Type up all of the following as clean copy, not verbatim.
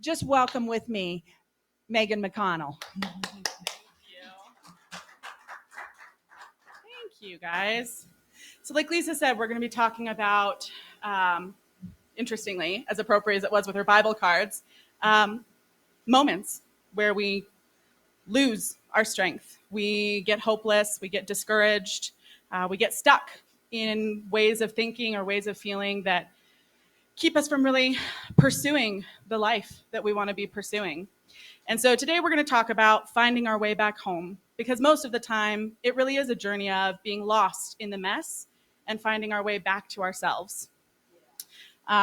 just welcome with me Megan McConnell. Thank you, guys. So like Lisa said, we're going to be talking about, interestingly, as appropriate as it was with her Bible cards, moments where we lose our strength. We get hopeless, we get discouraged, we get stuck in ways of thinking or ways of feeling that keep us from really pursuing the life that we want to be pursuing. And so today we're going to talk about finding our way back home, because most of the time it really is a journey of being lost in the mess and finding our way back to ourselves. We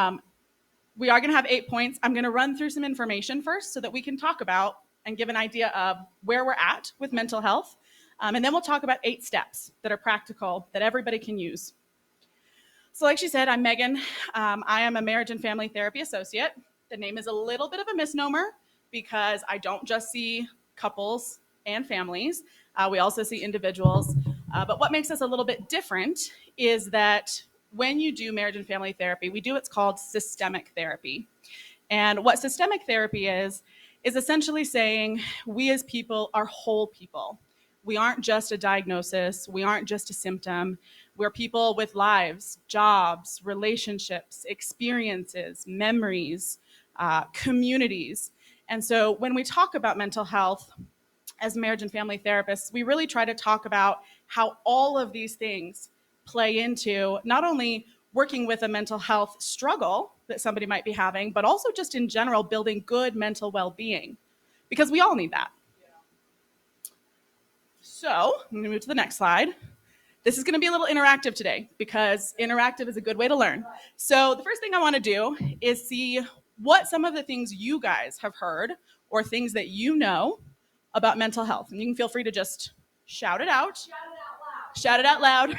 are going to have 8 points. I'm going to run through some information first so that we can talk about and give an idea of where we're at with mental health. And then we'll talk about 8 steps that are practical that everybody can use. So like she said, I'm Megan. I am a marriage and family therapy associate. The name is a little bit of a misnomer because I don't just see couples and families. We also see individuals. But what makes us a little bit different is that when you do marriage and family therapy, we do what's called systemic therapy. And what systemic therapy is essentially saying we as people are whole people. We aren't just a diagnosis. We aren't just a symptom. We're people with lives, jobs, relationships, experiences, memories, communities. And so when we talk about mental health as marriage and family therapists, we really try to talk about how all of these things play into not only working with a mental health struggle that somebody might be having, but also just in general building good mental well-being, because we all need that. So I'm going to move to the next slide. This is going to be a little interactive today because interactive is a good way to learn. So the first thing I want to do is see what some of the things you guys have heard or things that you know about mental health. And you can feel free to just shout it out. Shout it out loud.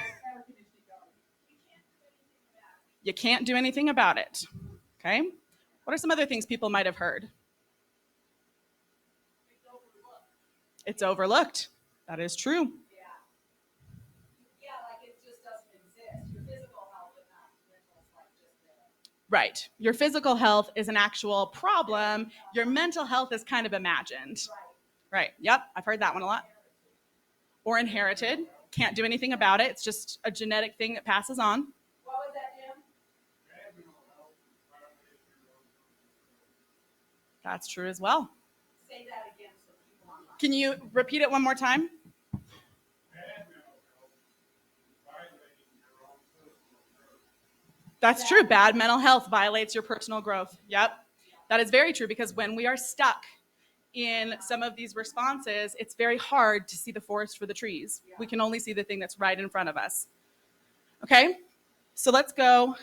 You can't do anything about it. Okay? What are some other things people might have heard? It's overlooked. That is true. Right. Your physical health is an actual problem. Your mental health is kind of imagined. Right. Yep. I've heard that one a lot. Or inherited. Can't do anything about it. It's just a genetic thing that passes on. What was that, Jim? That's true as well. Say that again so people online. Can you repeat it one more time? That's true. Bad mental health violates your personal growth. Yep. That is very true, because when we are stuck in some of these responses, it's very hard to see the forest for the trees. We can only see the thing that's right in front of us. Okay? So let's go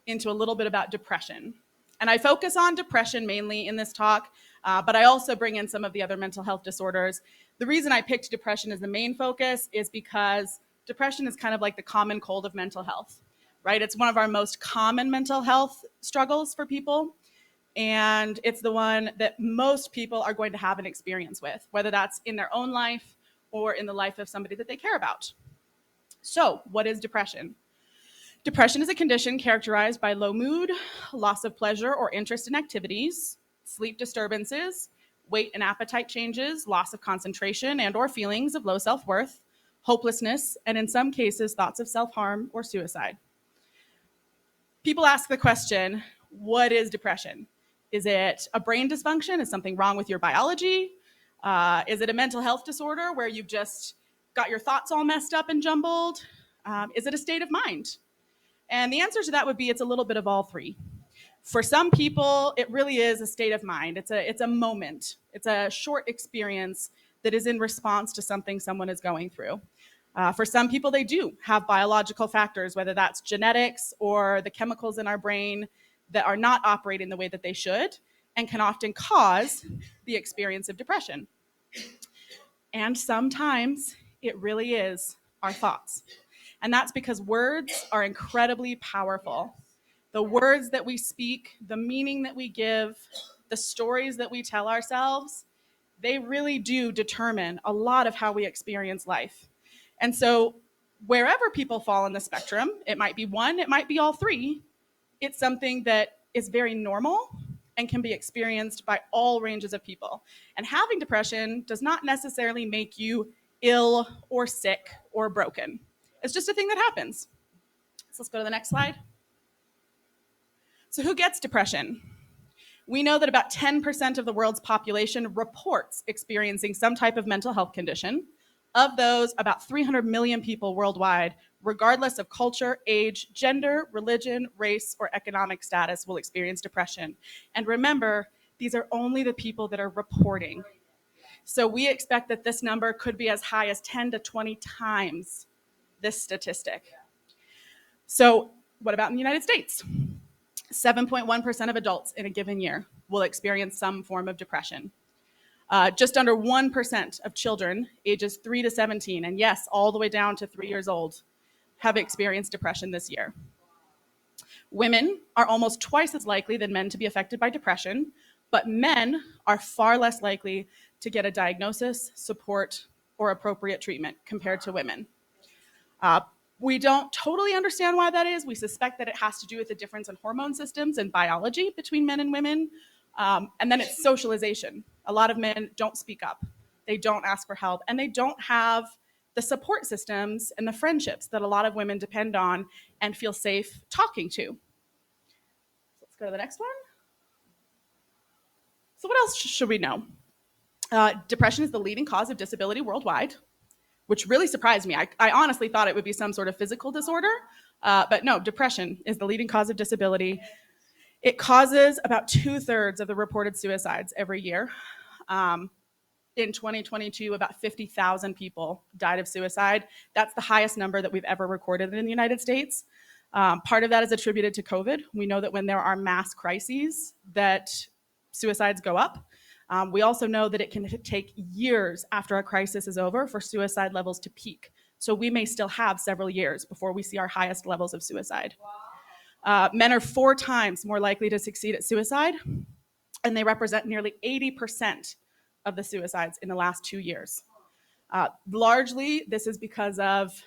into a little bit about depression. And I focus on depression mainly in this talk, but I also bring in some of the other mental health disorders. The reason I picked depression as the main focus is because depression is kind of like the common cold of mental health. Right? It's one of our most common mental health struggles for people. And it's the one that most people are going to have an experience with, whether that's in their own life or in the life of somebody that they care about. So, what is depression? Depression is a condition characterized by low mood, loss of pleasure or interest in activities, sleep disturbances, weight and appetite changes, loss of concentration and or feelings of low self-worth, hopelessness, and in some cases, thoughts of self-harm or suicide. People ask the question, what is depression? Is it a brain dysfunction? Is something wrong with your biology? Is it a mental health disorder where you've just got your thoughts all messed up and jumbled? Is it a state of mind? And the answer to that would be it's a little bit of all three. For some people, it really is a state of mind. It's a moment. It's a short experience that is in response to something someone is going through. For some people, they do have biological factors, whether that's genetics or the chemicals in our brain that are not operating the way that they should and can often cause the experience of depression. And sometimes it really is our thoughts. And that's because words are incredibly powerful. The words that we speak, the meaning that we give, the stories that we tell ourselves, they really do determine a lot of how we experience life. And so wherever people fall on the spectrum, it might be one, it might be all three, it's something that is very normal and can be experienced by all ranges of people. And having depression does not necessarily make you ill or sick or broken. It's just a thing that happens. So let's go to the next slide. So who gets depression? We know that about 10% of the world's population reports experiencing some type of mental health condition. Of those, about 300 million people worldwide, regardless of culture, age, gender, religion, race, or economic status, will experience depression. And remember, these are only the people that are reporting. So we expect that this number could be as high as 10 to 20 times this statistic. So what about in the United States? 7.1% of adults in a given year will experience some form of depression. Just under 1% of children ages 3 to 17, and yes, all the way down to 3 years old, have experienced depression this year. Women are almost twice as likely than men to be affected by depression, but men are far less likely to get a diagnosis, support, or appropriate treatment compared to women. We don't totally understand why that is. We suspect that it has to do with the difference in hormone systems and biology between men and women. And then it's socialization. A lot of men don't speak up. They don't ask for help. And they don't have the support systems and the friendships that a lot of women depend on and feel safe talking to. Let's go to the next one. So what else should we know? Depression is the leading cause of disability worldwide, which really surprised me. I honestly thought it would be some sort of physical disorder, but no, depression is the leading cause of disability. It causes about 2/3 of the reported suicides every year. In 2022, about 50,000 people died of suicide. That's the highest number that we've ever recorded in the United States. Part of that is attributed to COVID. We know that when there are mass crises, that suicides go up. We also know that it can take years after a crisis is over for suicide levels to peak. So we may still have several years before we see our highest levels of suicide. Men are 4 times more likely to succeed at suicide, and they represent nearly 80% of the suicides in the last 2 years. Largely, this is because of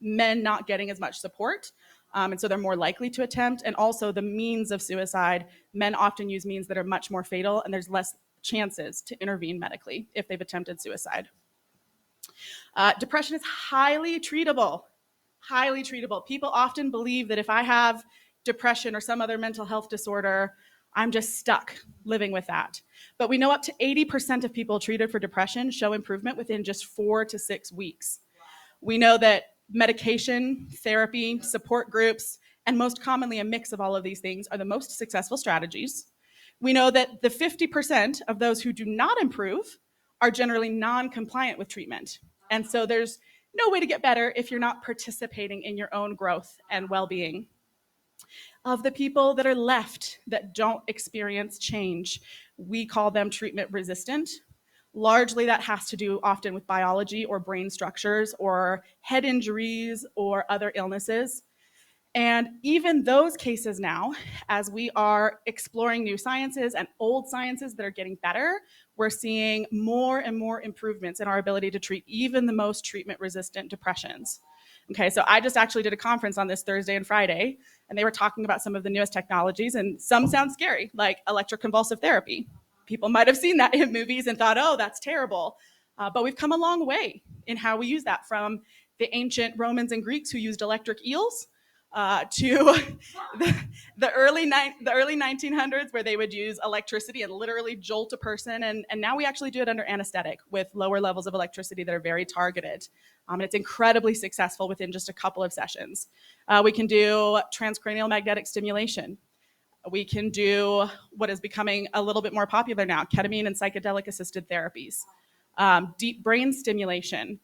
men not getting as much support, and so they're more likely to attempt, and also the means of suicide. Men often use means that are much more fatal, and there's less chances to intervene medically if they've attempted suicide. Depression is highly treatable. Highly treatable. People often believe that if I have depression or some other mental health disorder, I'm just stuck living with that. But we know up to 80% of people treated for depression show improvement within just 4 to 6 weeks. We know that medication, therapy, support groups, and most commonly a mix of all of these things are the most successful strategies. We know that the 50% of those who do not improve are generally non-compliant with treatment. And so there's no way to get better if you're not participating in your own growth and well-being. Of the people that are left that don't experience change, we call them treatment resistant. Largely that has to do often with biology or brain structures or head injuries or other illnesses. And even those cases now, as we are exploring new sciences and old sciences that are getting better, we're seeing more and more improvements in our ability to treat even the most treatment-resistant depressions. Okay, so I just actually did a conference on this Thursday and Friday, and they were talking about some of the newest technologies, and some sound scary, like electroconvulsive therapy. People might have seen that in movies and thought, oh, that's terrible. But we've come a long way in how we use that, from the ancient Romans and Greeks who used electric eels to the early 1900s, where they would use electricity and literally jolt a person. And now we actually do it under anesthetic with lower levels of electricity that are very targeted. And it's incredibly successful within just a couple of sessions. We can do transcranial magnetic stimulation. We can do what is becoming a little bit more popular now, ketamine and psychedelic assisted therapies, deep brain stimulation,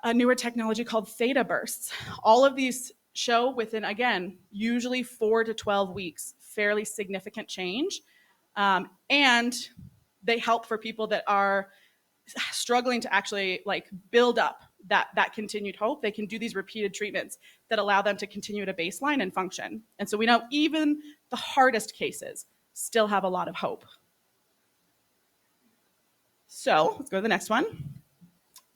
a newer technology called theta bursts. All of these show within, again, usually 4 to 12 weeks, fairly significant change. And they help for people that are struggling to actually build up that continued hope. They can do these repeated treatments that allow them to continue at a baseline and function. And so we know even the hardest cases still have a lot of hope. So let's go to the next one.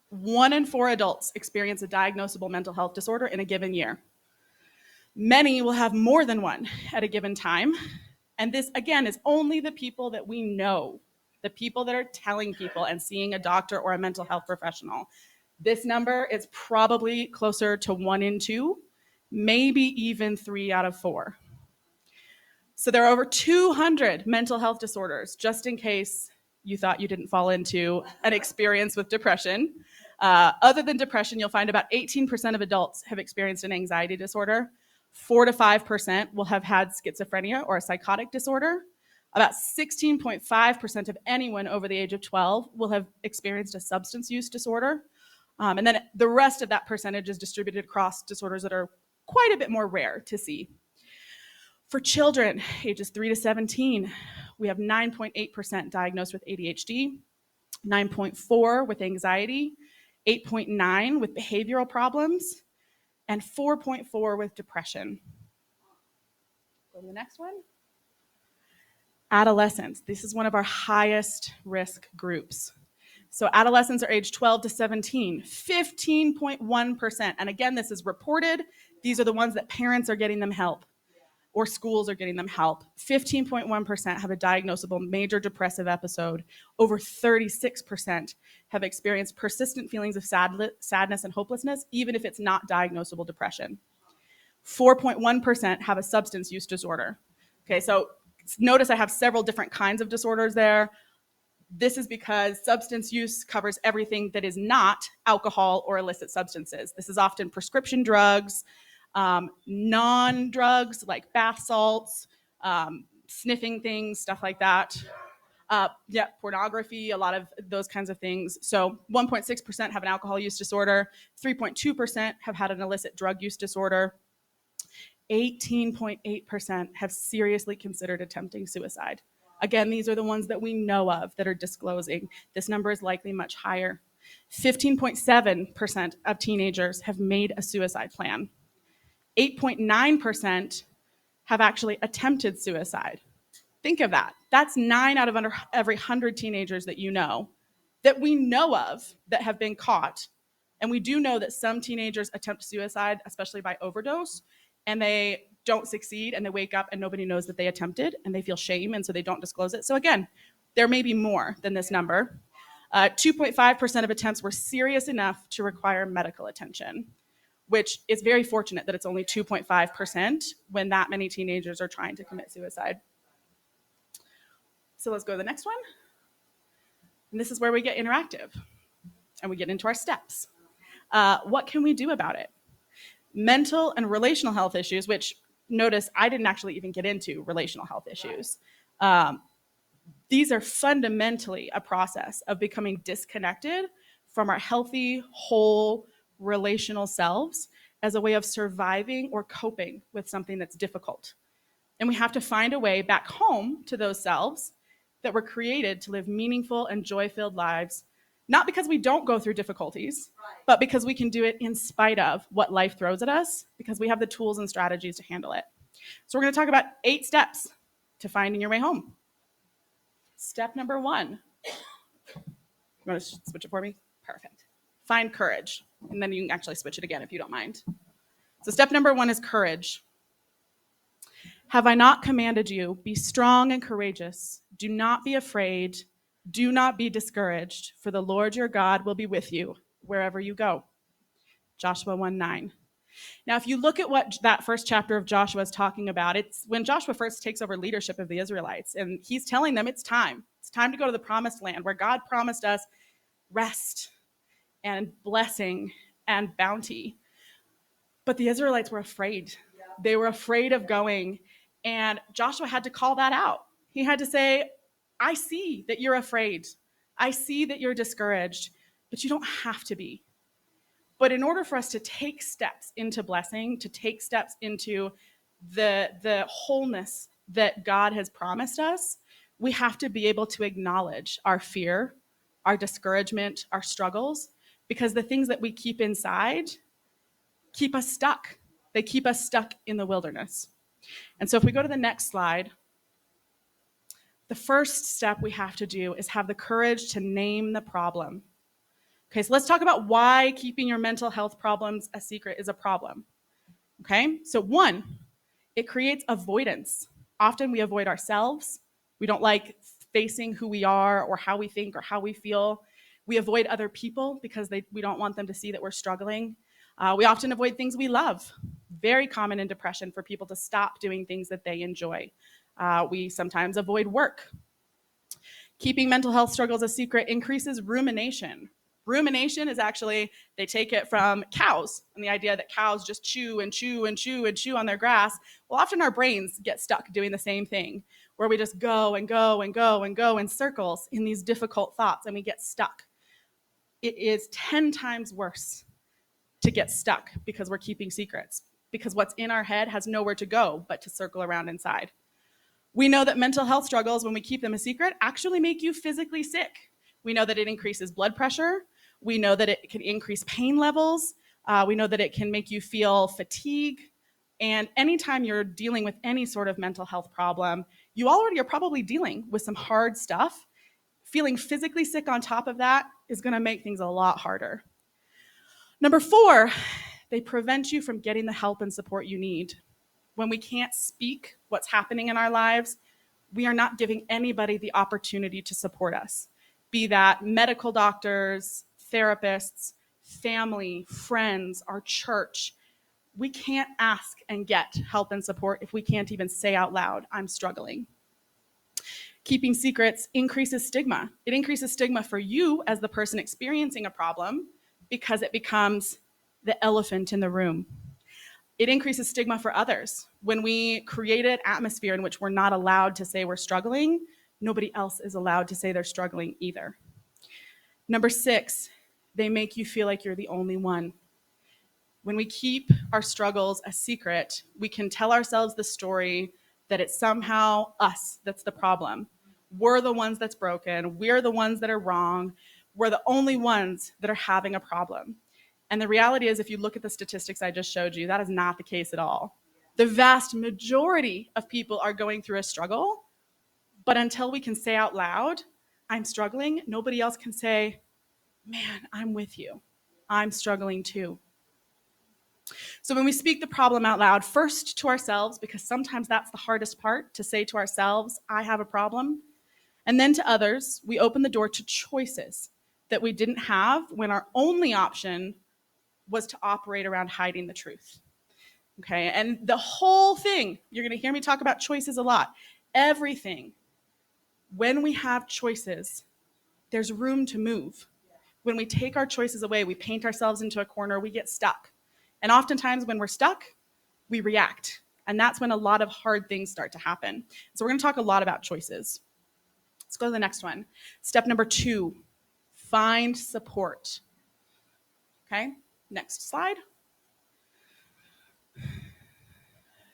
1 in 4 adults experience a diagnosable mental health disorder in a given year. Many will have more than one at a given time, And this, again, is only the people that we know, the people that are telling people and seeing a doctor or a mental health professional. This number is probably closer to 1 in 2, maybe even 3 out of 4. So there are over 200 mental health disorders, just in case you thought you didn't fall into an experience with depression. Other than depression, you'll find about 18% of adults have experienced an anxiety disorder. 4 to 5% will have had schizophrenia or a psychotic disorder. About 16.5% of anyone over the age of 12 will have experienced a substance use disorder. And then the rest of that percentage is distributed across disorders that are quite a bit more rare to see. For children ages 3 to 17, we have 9.8% diagnosed with ADHD, 9.4% with anxiety, 8.9% with behavioral problems, and 4.4% with depression. Go to the next one. Adolescents. This is one of our highest risk groups. So adolescents are age 12 to 17, 15.1%. And again, this is reported. These are the ones that parents are getting them help or schools are getting them help. 15.1% have a diagnosable major depressive episode. Over 36% have experienced persistent feelings of sadness and hopelessness, even if it's not diagnosable depression. 4.1% have a substance use disorder. Okay, so notice I have several different kinds of disorders there. This is because substance use covers everything that is not alcohol or illicit substances. This is often prescription drugs, non-drugs like bath salts, sniffing things, stuff like that. Pornography, a lot of those kinds of things. So 1.6% have an alcohol use disorder, 3.2% have had an illicit drug use disorder, 18.8% have seriously considered attempting suicide. Again, these are the ones that we know of that are disclosing. This number is likely much higher. 15.7% of teenagers have made a suicide plan. 8.9% have actually attempted suicide. Think of that. That's 9 out of every 100 teenagers that you know, that we know of that have been caught. And we do know that some teenagers attempt suicide, especially by overdose, and they don't succeed and they wake up and nobody knows that they attempted and they feel shame and so they don't disclose it. So again, there may be more than this number. 2.5% of attempts were serious enough to require medical attention, which is very fortunate that it's only 2.5% when that many teenagers are trying to commit suicide. So let's go to the next one. And this is where we get interactive and we get into our steps. What can we do about it? Mental and relational health issues, which notice I didn't actually even get into relational health issues. These are fundamentally a process of becoming disconnected from our healthy, whole, relational selves as a way of surviving or coping with something that's difficult. And we have to find a way back home to those selves that were created to live meaningful and joy-filled lives, not because we don't go through difficulties, but because we can do it in spite of what life throws at us, because we have the tools and strategies to handle it. So we're going to talk about 8 steps to finding your way home. Step number 1. You want to switch it for me? Perfect. Find courage. And then you can actually switch it again if you don't mind. So step number 1 is courage. Have I not commanded you? Be strong and courageous. Do not be afraid. Do not be discouraged, for the Lord your God will be with you wherever you go. Joshua 1:9. Now, if you look at what that first chapter of Joshua is talking about, it's when Joshua first takes over leadership of the Israelites, and he's telling them it's time. It's time to go to the promised land where God promised us rest and blessing and bounty. But the Israelites were afraid. They were afraid of going, and Joshua had to call that out. He had to say, I see that you're afraid. I see that you're discouraged, but you don't have to be. But in order for us to take steps into blessing, to take steps into the wholeness that God has promised us, we have to be able to acknowledge our fear, our discouragement, our struggles, because the things that we keep inside keep us stuck. They keep us stuck in the wilderness. And so if we go to the next slide, the first step we have to do is have the courage to name the problem. Okay, so let's talk about why keeping your mental health problems a secret is a problem. Okay, so 1, it creates avoidance. Often we avoid ourselves. We don't like facing who we are or how we think or how we feel. We avoid other people because we don't want them to see that we're struggling. We often avoid things we love. Very common in depression for people to stop doing things that they enjoy. We sometimes avoid work. Keeping mental health struggles a secret increases rumination. Rumination is actually, they take it from cows and the idea that cows just chew and chew and chew and chew on their grass. Well, often our brains get stuck doing the same thing, where we just go and go and go and go in circles in these difficult thoughts and we get stuck. It is 10 times worse to get stuck because we're keeping secrets, because what's in our head has nowhere to go but to circle around inside. We know that mental health struggles, when we keep them a secret, actually make you physically sick. We know that it increases blood pressure. We know that it can increase pain levels. We know that it can make you feel fatigue. And anytime you're dealing with any sort of mental health problem, you already are probably dealing with some hard stuff. Feeling physically sick on top of that is going to make things a lot harder. Number 4, they prevent you from getting the help and support you need. When we can't speak what's happening in our lives, we are not giving anybody the opportunity to support us, be that medical doctors, therapists, family, friends, our church. We can't ask and get help and support if we can't even say out loud, I'm struggling. Keeping secrets increases stigma. It increases stigma for you as the person experiencing a problem because it becomes the elephant in the room. It increases stigma for others. When we create an atmosphere in which we're not allowed to say we're struggling, nobody else is allowed to say they're struggling either. Number 6, they make you feel like you're the only one. When we keep our struggles a secret, we can tell ourselves the story that it's somehow us that's the problem. We're the ones that's broken. We're the ones that are wrong. We're the only ones that are having a problem. And the reality is, if you look at the statistics I just showed you, that is not the case at all. The vast majority of people are going through a struggle, but until we can say out loud, I'm struggling, nobody else can say, man, I'm with you. I'm struggling too. So when we speak the problem out loud, first to ourselves, because sometimes that's the hardest part, to say to ourselves, I have a problem, and then to others, we open the door to choices that we didn't have when our only option was to operate around hiding the truth. Okay, and the whole thing, you're going to hear me talk about choices a lot. Everything, when we have choices, there's room to move. When we take our choices away, we paint ourselves into a corner, we get stuck. And oftentimes when we're stuck, we react. And that's when a lot of hard things start to happen. So we're going to talk a lot about choices. Let's go to the next one. Step number 2, find support. Okay, next slide.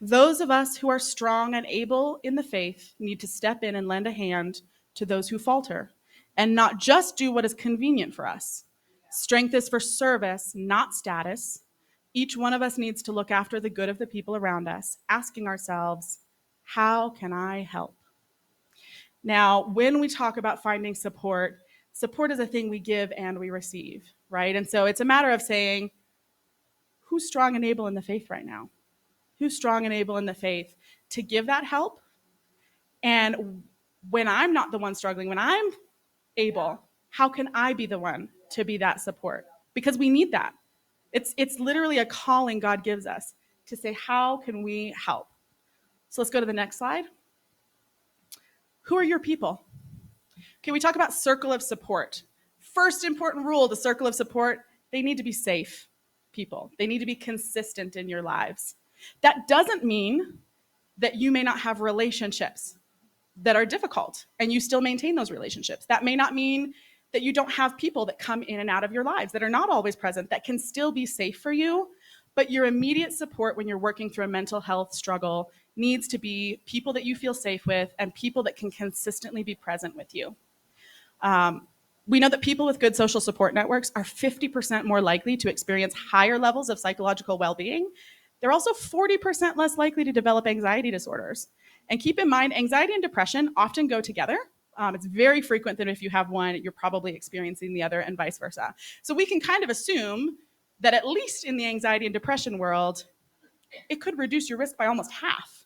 Those of us who are strong and able in the faith need to step in and lend a hand to those who falter, and not just do what is convenient for us. Strength is for service, not status. Each one of us needs to look after the good of the people around us, asking ourselves, how can I help? Now, when we talk about finding support, support is a thing we give and we receive, right? And so it's a matter of saying, who's strong and able in the faith right now? Who's strong and able in the faith to give that help? And when I'm not the one struggling, when I'm able, how can I be the one to be that support? Because we need that. It's literally a calling God gives us to say, how can we help? So let's go to the next slide. Who are your people? Okay, we talk about circle of support. First important rule of the circle of support, they need to be safe people. They need to be consistent in your lives. That doesn't mean that you may not have relationships that are difficult and you still maintain those relationships. That may not mean that you don't have people that come in and out of your lives that are not always present, that can still be safe for you. But your immediate support when you're working through a mental health struggle needs to be people that you feel safe with and people that can consistently be present with you. We know that people with good social support networks are 50% more likely to experience higher levels of psychological well-being. They're also 40% less likely to develop anxiety disorders. And keep in mind, anxiety and depression often go together. It's very frequent that if you have one, you're probably experiencing the other and vice versa. So we can kind of assume that at least in the anxiety and depression world, it could reduce your risk by almost half.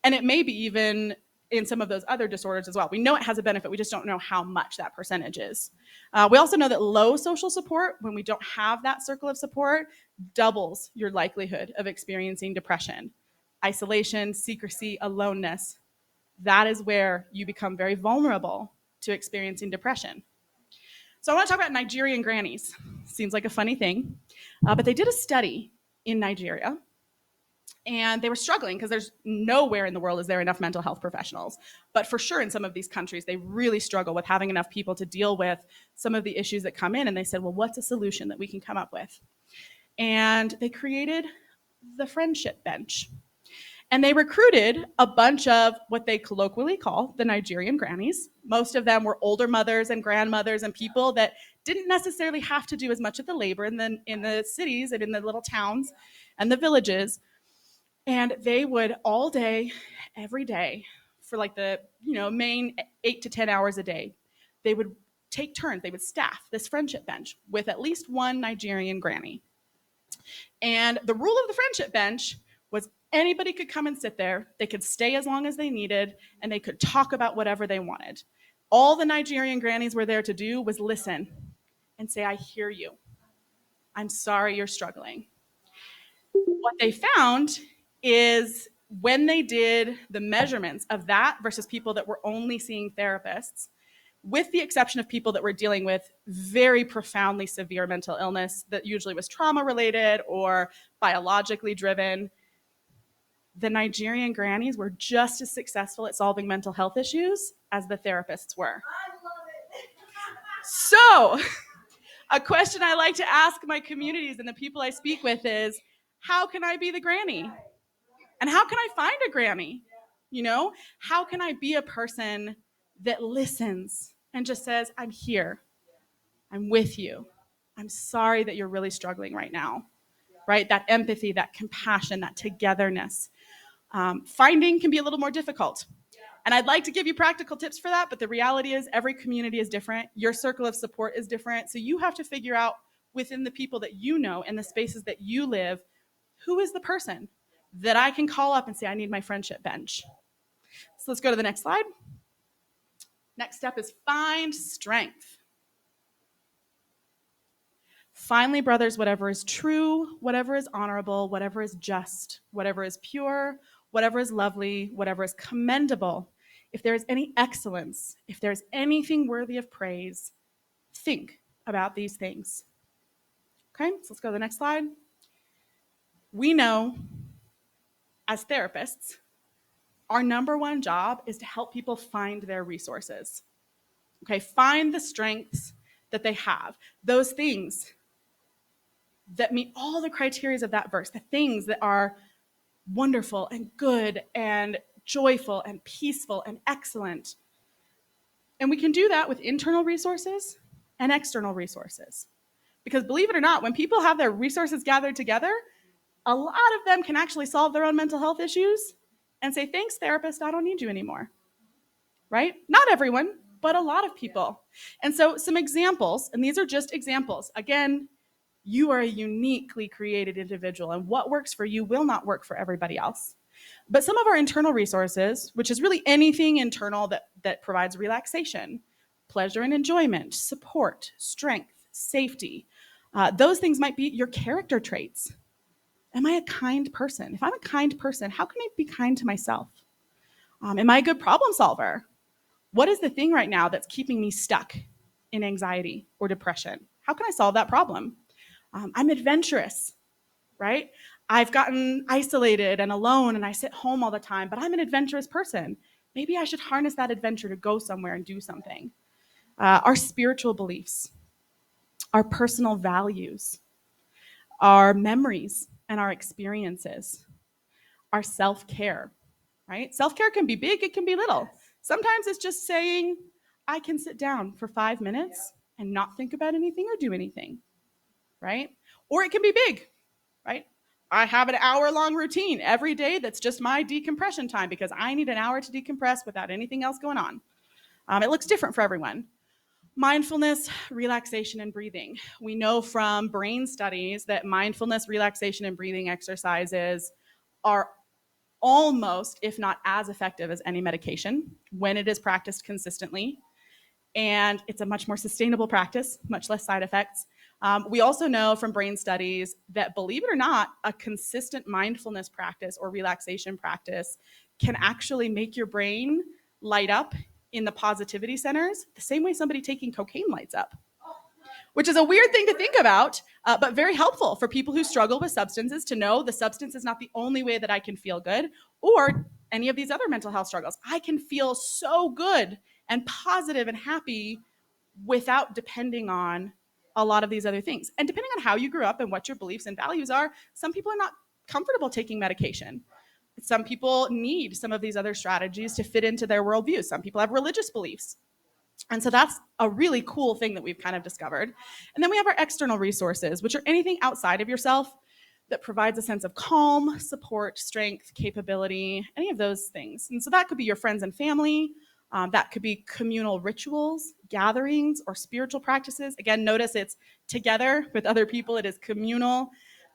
And it may be even in some of those other disorders as well. We know it has a benefit, we just don't know how much that percentage is. We also know that low social support, when we don't have that circle of support, doubles your likelihood of experiencing depression. Isolation, secrecy, aloneness, that is where you become very vulnerable to experiencing depression. So I want to talk about Nigerian grannies. Seems like a funny thing, but they did a study in Nigeria, and they were struggling because there's nowhere in the world is there enough mental health professionals. But for sure, in some of these countries, they really struggle with having enough people to deal with some of the issues that come in. And they said, well, what's a solution that we can come up with? And they created the friendship bench. And they recruited a bunch of what they colloquially call the Nigerian grannies. Most of them were older mothers and grandmothers and people that didn't necessarily have to do as much of the labor in the cities and in the little towns and the villages. And they would all day, every day, for like the main 8 to 10 hours a day, they would take turns. They would staff this friendship bench with at least one Nigerian granny. And the rule of the friendship bench was anybody could come and sit there. They could stay as long as they needed, and they could talk about whatever they wanted. All the Nigerian grannies were there to do was listen and say, I hear you. I'm sorry you're struggling. What they found is when they did the measurements of that versus people that were only seeing therapists, with the exception of people that were dealing with very profoundly severe mental illness that usually was trauma related or biologically driven, the Nigerian grannies were just as successful at solving mental health issues as the therapists were. So, a question I like to ask my communities and the people I speak with is, how can I be the granny? And how can I find a granny? How can I be a person that listens and just says, I'm here, I'm with you, I'm sorry that you're really struggling right now, right? That empathy, that compassion, that togetherness. Finding can be a little more difficult. And I'd like to give you practical tips for that, but the reality is every community is different. Your circle of support is different. So you have to figure out within the people that you know and the spaces that you live, who is the person that I can call up and say, I need my friendship bench. So let's go to the next slide. Next step is find strength. Finally, brothers, whatever is true, whatever is honorable, whatever is just, whatever is pure, whatever is lovely, whatever is commendable, if there is any excellence, if there is anything worthy of praise, think about these things. Okay, so let's go to the next slide. We know as therapists, our number one job is to help people find their resources. Okay, find the strengths that they have, those things that meet all the criteria of that verse, the things that are wonderful and good and joyful and peaceful and excellent. And we can do that with internal resources and external resources. Because believe it or not, when people have their resources gathered together, a lot of them can actually solve their own mental health issues and say, thanks, therapist, I don't need you anymore. Right? Not everyone, but a lot of people. And so some examples, and these are just examples. Again, you are a uniquely created individual, and what works for you will not work for everybody else. But some of our internal resources, which is really anything internal that provides relaxation, pleasure and enjoyment, support, strength, safety, those things might be your character traits. Am I a kind person? If I'm a kind person, how can I be kind to myself? Am I a good problem solver? What is the thing right now that's keeping me stuck in anxiety or depression? How can I solve that problem? I'm adventurous, right? I've gotten isolated and alone and I sit home all the time, but I'm an adventurous person. Maybe I should harness that adventure to go somewhere and do something. Our spiritual beliefs, our personal values, our memories and our experiences, our self-care, right? Self-care can be big, it can be little. Sometimes it's just saying, I can sit down for 5 minutes and not think about anything or do anything, right? Or it can be big, right? I have an hour-long routine every day that's just my decompression time because I need an hour to decompress without anything else going on. It looks different for everyone. Mindfulness, relaxation, and breathing. We know from brain studies that mindfulness, relaxation, and breathing exercises are almost, if not as effective as any medication when it is practiced consistently. And it's a much more sustainable practice, much less side effects. We also know from brain studies that, believe it or not, a consistent mindfulness practice or relaxation practice can actually make your brain light up in the positivity centers the same way somebody taking cocaine lights up, which is a weird thing to think about, but very helpful for people who struggle with substances to know the substance is not the only way that I can feel good, or any of these other mental health struggles. I can feel so good and positive and happy without depending on a lot of these other things. And depending on how you grew up and what your beliefs and values are, some people are not comfortable taking medication. Some people need some of these other strategies to fit into their worldview. Some people have religious beliefs. And so that's a really cool thing that we've kind of discovered. And then we have our external resources, which are anything outside of yourself that provides a sense of calm, support, strength, capability, any of those things. And so that could be your friends and family. That could be communal rituals, gatherings, or spiritual practices. Again, notice it's together with other people. It is communal.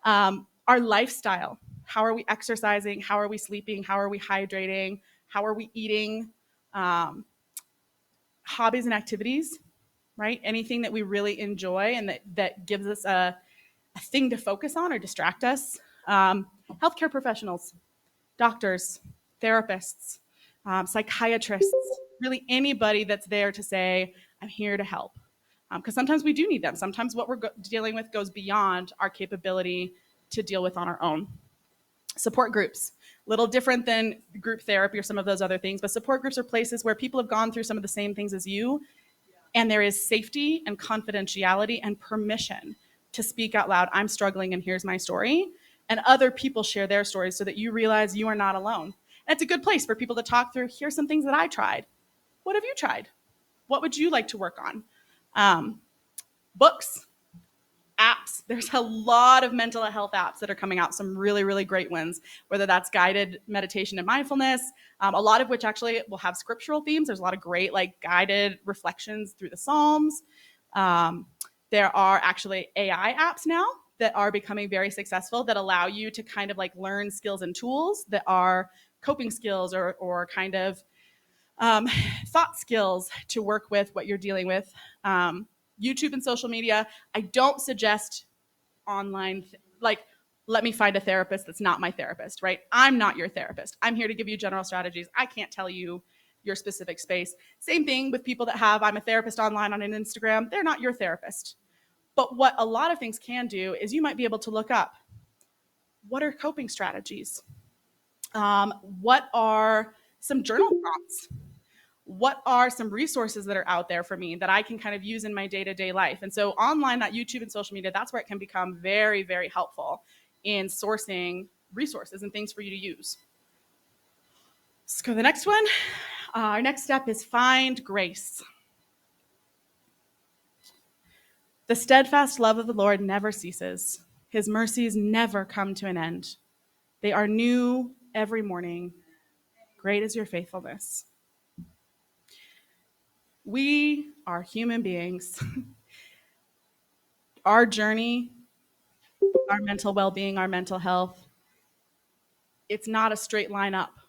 Our lifestyle. How are we exercising? How are we sleeping? How are we hydrating? How are we eating? Hobbies and activities, right? Anything that we really enjoy and that gives us a thing to focus on or distract us. Healthcare professionals, doctors, therapists, psychiatrists, really anybody that's there to say, I'm here to help. Because sometimes we do need them. Sometimes what we're dealing with goes beyond our capability to deal with on our own. Support groups, little different than group therapy or some of those other things, but support groups are places where people have gone through some of the same things as you, and there is safety and confidentiality and permission to speak out loud. I'm struggling and here's my story. And other people share their stories so that you realize you are not alone. And it's a good place for people to talk through, here's some things that I tried. What have you tried? What would you like to work on? Books, apps. There's a lot of mental health apps that are coming out, some really, really great ones, whether that's guided meditation and mindfulness, a lot of which actually will have scriptural themes. There's a lot of great like guided reflections through the Psalms. There are actually AI apps now that are becoming very successful that allow you to kind of like learn skills and tools that are coping skills or kind of thought skills to work with what you're dealing with. YouTube and social media, I don't suggest online, let me find a therapist that's not my therapist, right? I'm not your therapist. I'm here to give you general strategies. I can't tell you your specific space. Same thing with people that have, I'm a therapist online on an Instagram. They're not your therapist. But what a lot of things can do is you might be able to look up, what are coping strategies? What are some journal prompts? What are some resources that are out there for me that I can kind of use in my day-to-day life? And so online, that YouTube and social media, that's where it can become very, very helpful in sourcing resources and things for you to use. Let's go to the next one. Our next step is find grace. The steadfast love of the Lord never ceases. His mercies never come to an end. They are new every morning. Great is your faithfulness. We are human beings. Our journey, our mental well-being, our mental health, it's not a straight line up,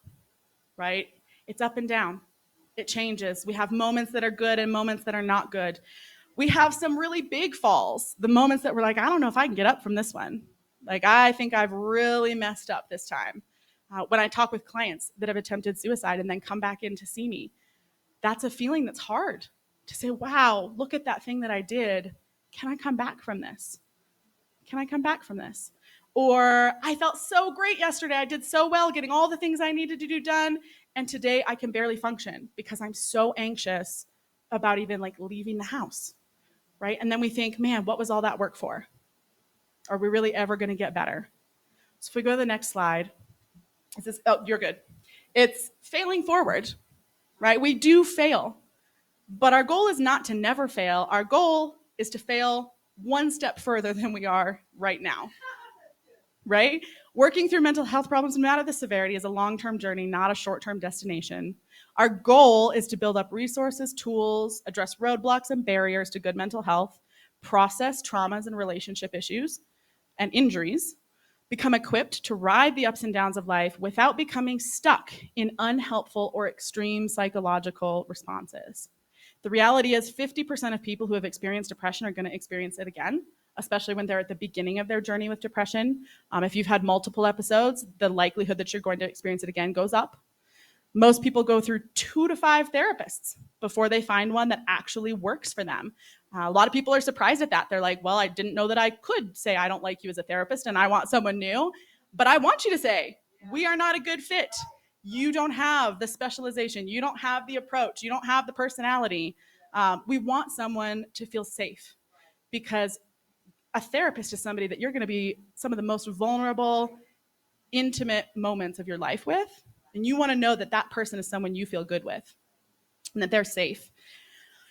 right? It's up and down. It changes. We have moments that are good and moments that are not good. We have some really big falls, the moments that we're like, I don't know if I can get up from this one. Like, I think I've really messed up this time. When I talk with clients that have attempted suicide and then come back in to see me, that's a feeling that's hard to say, wow, look at that thing that I did. Can I come back from this? Can I come back from this? Or I felt so great yesterday. I did so well getting all the things I needed to do done. And today I can barely function because I'm so anxious about even like leaving the house, right? And then we think, man, what was all that work for? Are we really ever going to get better? So if we go to the next slide, it says, oh, you're good. It's failing forward, right? We do fail, but our goal is not to never fail. Our goal is to fail one step further than we are right now, right? Working through mental health problems, no matter the severity, is a long-term journey, not a short-term destination. Our goal is to build up resources, tools, address roadblocks and barriers to good mental health, process traumas and relationship issues and injuries, become equipped to ride the ups and downs of life without becoming stuck in unhelpful or extreme psychological responses. The reality is 50% of people who have experienced depression are going to experience it again, especially when they're at the beginning of their journey with depression. If you've had multiple episodes, the likelihood that you're going to experience it again goes up. Most people go through 2 to 5 therapists before they find one that actually works for them. A lot of people are surprised at that. They're like, well, I didn't know that I could say I don't like you as a therapist and I want someone new. But I want you to say, we are not a good fit. You don't have the specialization. You don't have the approach. You don't have the personality. We want someone to feel safe, because a therapist is somebody that you're going to be some of the most vulnerable, intimate moments of your life with. And you want to know that that person is someone you feel good with and that they're safe.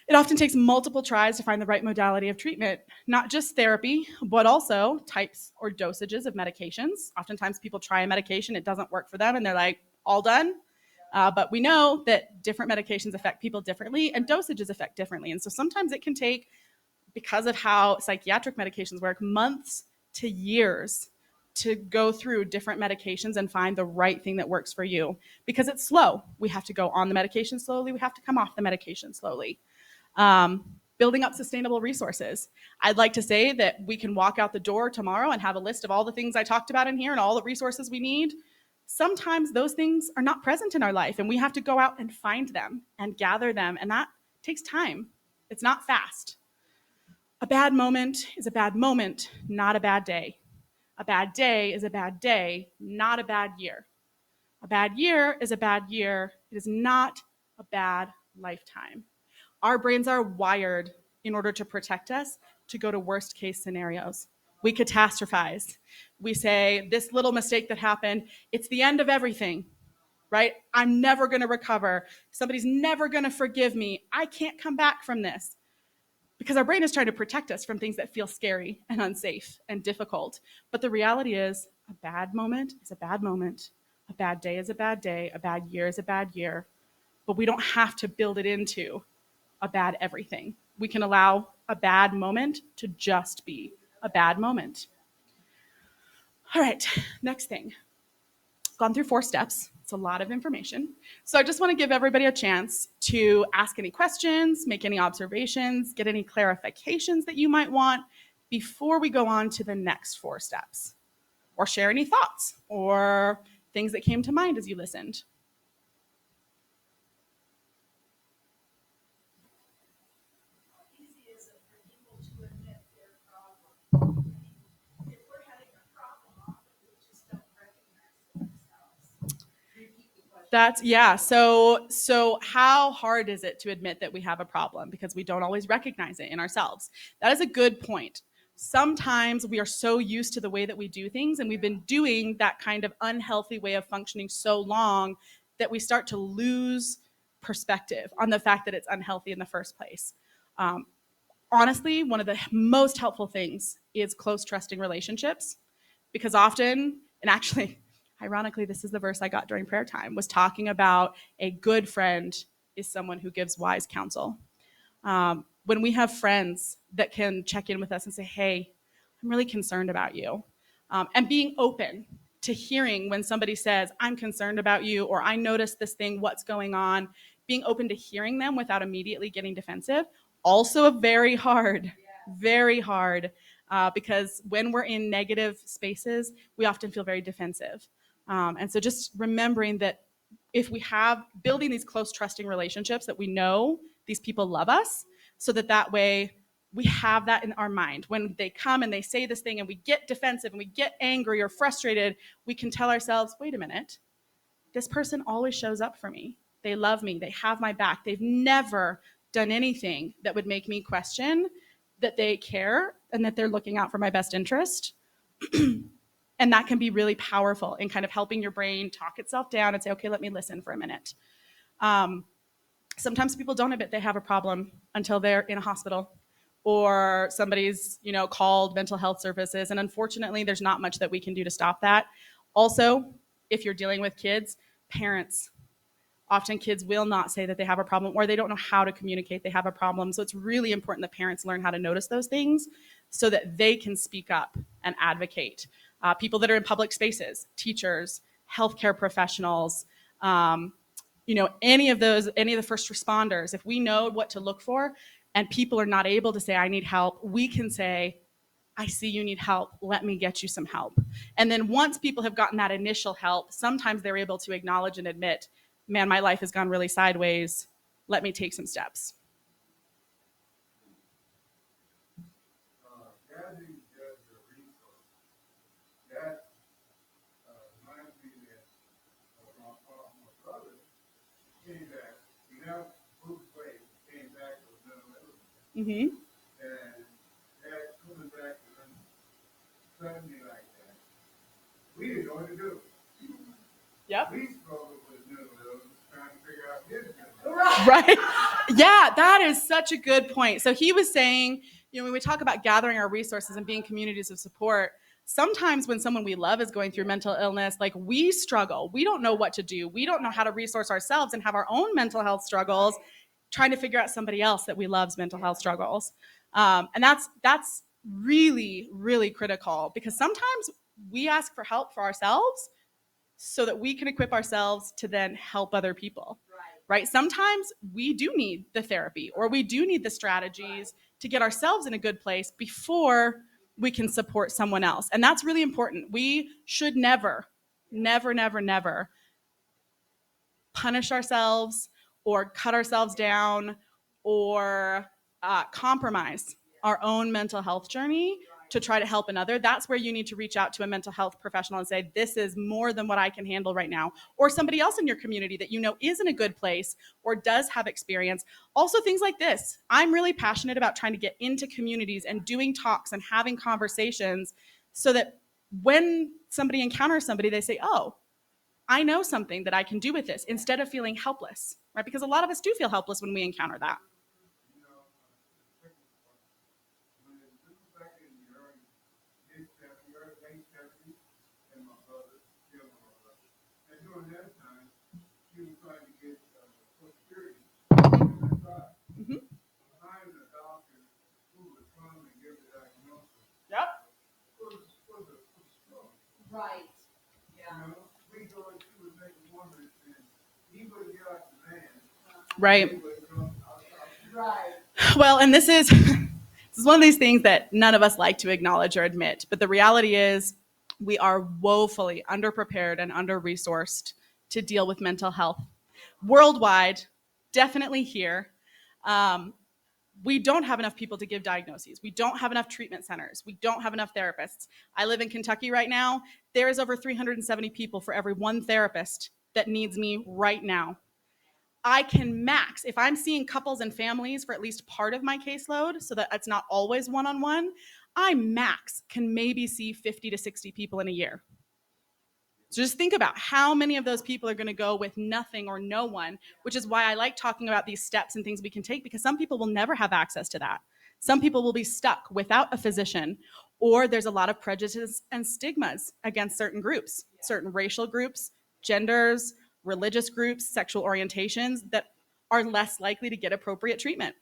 It often takes multiple tries to find the right modality of treatment, not just therapy, but also types or dosages of medications. Oftentimes people try a medication, it doesn't work for them, and they're like, all done. But we know that different medications affect people differently and dosages affect differently. And so sometimes it can take, because of how psychiatric medications work, months to years to go through different medications and find the right thing that works for you, because it's slow. We have to go on the medication slowly. We have to come off the medication slowly. Building up sustainable resources. I'd like to say that we can walk out the door tomorrow and have a list of all the things I talked about in here and all the resources we need. Sometimes those things are not present in our life, and we have to go out and find them and gather them, and that takes time. It's not fast. A bad moment is a bad moment, not a bad day. A bad day is a bad day, not a bad year. A bad year is a bad year. It is not a bad lifetime. Our brains are wired in order to protect us to go to worst case scenarios. We catastrophize. We say, this little mistake that happened, it's the end of everything, right? I'm never going to recover. Somebody's never going to forgive me. I can't come back from this. Because our brain is trying to protect us from things that feel scary and unsafe and difficult. But the reality is, a bad moment is a bad moment. A bad day is a bad day. A bad year is a bad year. But we don't have to build it into a bad everything. We can allow a bad moment to just be a bad moment. All right, next thing. Gone through 4 steps. It's a lot of information. So I just want to give everybody a chance to ask any questions, make any observations, get any clarifications that you might want before we go on to the next 4 steps, or share any thoughts or things that came to mind as you listened. So how hard is it to admit that we have a problem? Because we don't always recognize it in ourselves. That is a good point. Sometimes we are so used to the way that we do things, and we've been doing that kind of unhealthy way of functioning so long that we start to lose perspective on the fact that it's unhealthy in the first place. Honestly, one of the most helpful things is close, trusting relationships, because often, and actually, ironically, this is the verse I got during prayer time, was talking about a good friend is someone who gives wise counsel. When we have friends that can check in with us and say, hey, I'm really concerned about you, and being open to hearing when somebody says, I'm concerned about you, or I noticed this thing, what's going on, being open to hearing them without immediately getting defensive. Also very hard, because when we're in negative spaces, we often feel very defensive. And so just remembering that if we have building these close, trusting relationships, that we know these people love us, so that way we have that in our mind. When they come and they say this thing and we get defensive and we get angry or frustrated, we can tell ourselves, wait a minute, this person always shows up for me. They love me. They have my back. They've never done anything that would make me question that they care and that they're looking out for my best interest. And that can be really powerful in kind of helping your brain talk itself down and say, okay, let me listen for a minute. Sometimes people don't admit they have a problem until they're in a hospital or somebody's, called mental health services. And unfortunately, there's not much that we can do to stop that. Also, if you're dealing with kids, parents, often kids will not say that they have a problem, or they don't know how to communicate they have a problem. So it's really important that parents learn how to notice those things so that they can speak up and advocate. people that are in public spaces, teachers, healthcare professionals, any of the first responders. If we know what to look for and people are not able to say, I need help, we can say, I see you need help. Let me get you some help. And then once people have gotten that initial help, sometimes they're able to acknowledge and admit, man, my life has gone really sideways. Let me take some steps. Gathering the resources, that reminds me that my brother came back, he now moved away, came back with mental illness. Mm-hmm. And that coming back to him suddenly like that, we didn't know what to do. Yep. We struggled with mental illness, trying to figure out his mental illness. Right. Yeah, that is such a good point. So he was saying, when we talk about gathering our resources and being communities of support, sometimes when someone we love is going through mental illness, like we struggle. We don't know what to do. We don't know how to resource ourselves and have our own mental health struggles, trying to figure out somebody else that we love's mental health struggles. And that's really, really critical, because sometimes we ask for help for ourselves so that we can equip ourselves to then help other people. Right? Sometimes we do need the therapy, or we do need the strategies to get ourselves in a good place before we can support someone else. And that's really important. We should never, never, never, never punish ourselves or cut ourselves down or compromise our own mental health journey to try to help another. That's where you need to reach out to a mental health professional and say, this is more than what I can handle right now. Or somebody else in your community that you know is in a good place or does have experience. Also, things like this. I'm really passionate about trying to get into communities and doing talks and having conversations so that when somebody encounters somebody, they say, oh, I know something that I can do with this, instead of feeling helpless, right? Because a lot of us do feel helpless when we encounter that. When this was back in the early mid-70s, late 70s, and my brother, still my brother, and during that time, he was trying to get Social Security in the tribe. Mm-hmm. Finding a doctor who would come and give the diagnosis Yep. was a struggle. Right. We go and she would make a woman, and he wouldn't get out the van. Right. He would come outside. Right. Well, and this is one of these things that none of us like to acknowledge or admit. But the reality is we are woefully underprepared and under-resourced to deal with mental health. Worldwide, definitely here. We don't have enough people to give diagnoses. We don't have enough treatment centers. We don't have enough therapists. I live in Kentucky right now. There is over 370 people for every one therapist that needs me right now. I can max, if I'm seeing couples and families for at least part of my caseload, so that it's not always one-on-one, I max can maybe see 50 to 60 people in a year. So just think about how many of those people are going to go with nothing or no one, which is why I like talking about these steps and things we can take, because some people will never have access to that. Some people will be stuck without a physician, or there's a lot of prejudice and stigmas against certain groups, certain racial groups, genders, religious groups, sexual orientations that are less likely to get appropriate treatment.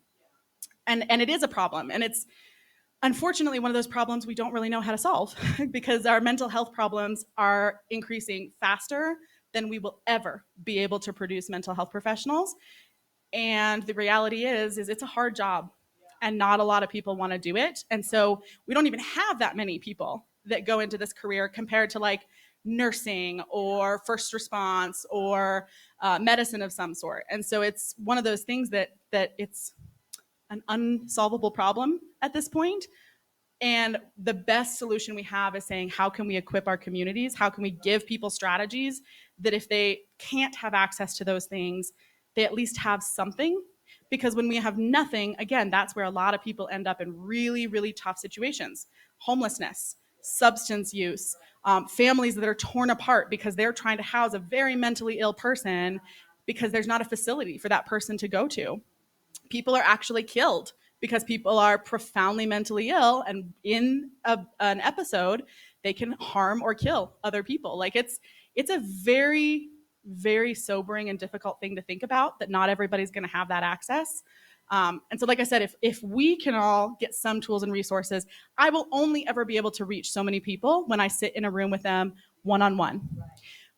And it is a problem. And it's unfortunately one of those problems we don't really know how to solve because our mental health problems are increasing faster than we will ever be able to produce mental health professionals. And the reality is it's a hard job and not a lot of people want to do it. And so we don't even have that many people that go into this career compared to like nursing or first response or medicine of some sort. And so it's one of those things that it's an unsolvable problem at this point. And the best solution we have is saying, how can we equip our communities? How can we give people strategies that if they can't have access to those things, they at least have something? Because when we have nothing, again, that's where a lot of people end up in really, really tough situations. Homelessness, substance use, families that are torn apart because they're trying to house a very mentally ill person because there's not a facility for that person to go to. People are actually killed because people are profoundly mentally ill, and in an episode, they can harm or kill other people. Like it's a very, very sobering and difficult thing to think about, that not everybody's going to have that access. And so, like I said, if we can all get some tools and resources, I will only ever be able to reach so many people when I sit in a room with them one-on-one.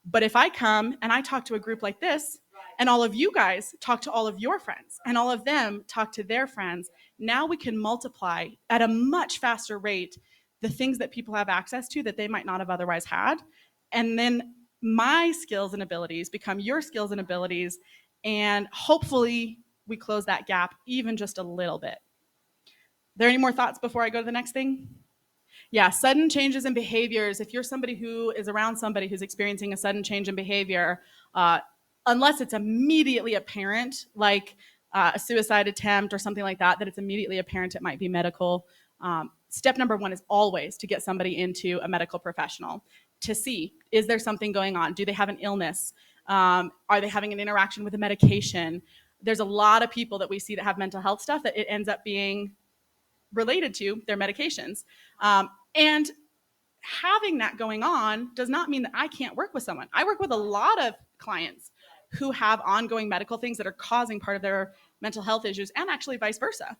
But if I come and I talk to a group like this, and all of you guys talk to all of your friends, and all of them talk to their friends, now we can multiply at a much faster rate the things that people have access to that they might not have otherwise had. And then my skills and abilities become your skills and abilities. And hopefully we close that gap even just a little bit. Are there any more thoughts before I go to the next thing? Yeah, sudden changes in behaviors. If you're somebody who is around somebody who's experiencing a sudden change in behavior, uh, unless it's immediately apparent, like a suicide attempt or something like that, that it's immediately apparent it might be medical. Step number one is always to get somebody into a medical professional to see, is there something going on? Do they have an illness? Are they having an interaction with a medication? There's a lot of people that we see that have mental health stuff that it ends up being related to their medications. And having that going on does not mean that I can't work with someone. I work with a lot of clients who have ongoing medical things that are causing part of their mental health issues, and actually vice versa.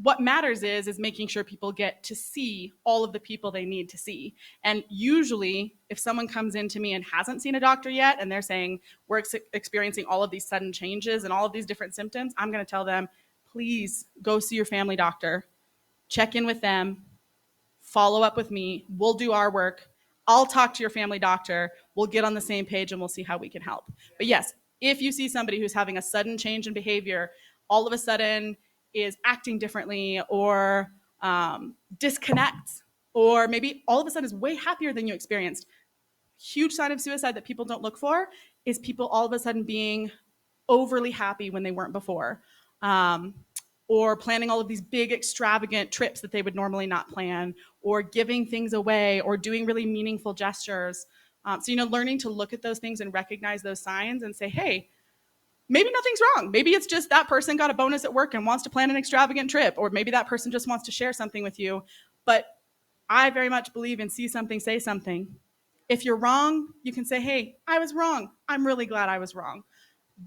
What matters is making sure people get to see all of the people they need to see. And usually, if someone comes into me and hasn't seen a doctor yet, and they're saying, we're experiencing all of these sudden changes and all of these different symptoms, I'm going to tell them, please go see your family doctor, check in with them, follow up with me, we'll do our work, I'll talk to your family doctor, we'll get on the same page and we'll see how we can help. But yes, if you see somebody who's having a sudden change in behavior, all of a sudden is acting differently, or disconnects, or maybe all of a sudden is way happier than you experienced. Huge sign of suicide that people don't look for is people all of a sudden being overly happy when they weren't before. Or planning all of these big extravagant trips that they would normally not plan, or giving things away, or doing really meaningful gestures. So, learning to look at those things and recognize those signs and say, hey, maybe nothing's wrong. Maybe it's just that person got a bonus at work and wants to plan an extravagant trip, or maybe that person just wants to share something with you. But I very much believe in see something, say something. If you're wrong, you can say, hey, I was wrong. I'm really glad I was wrong.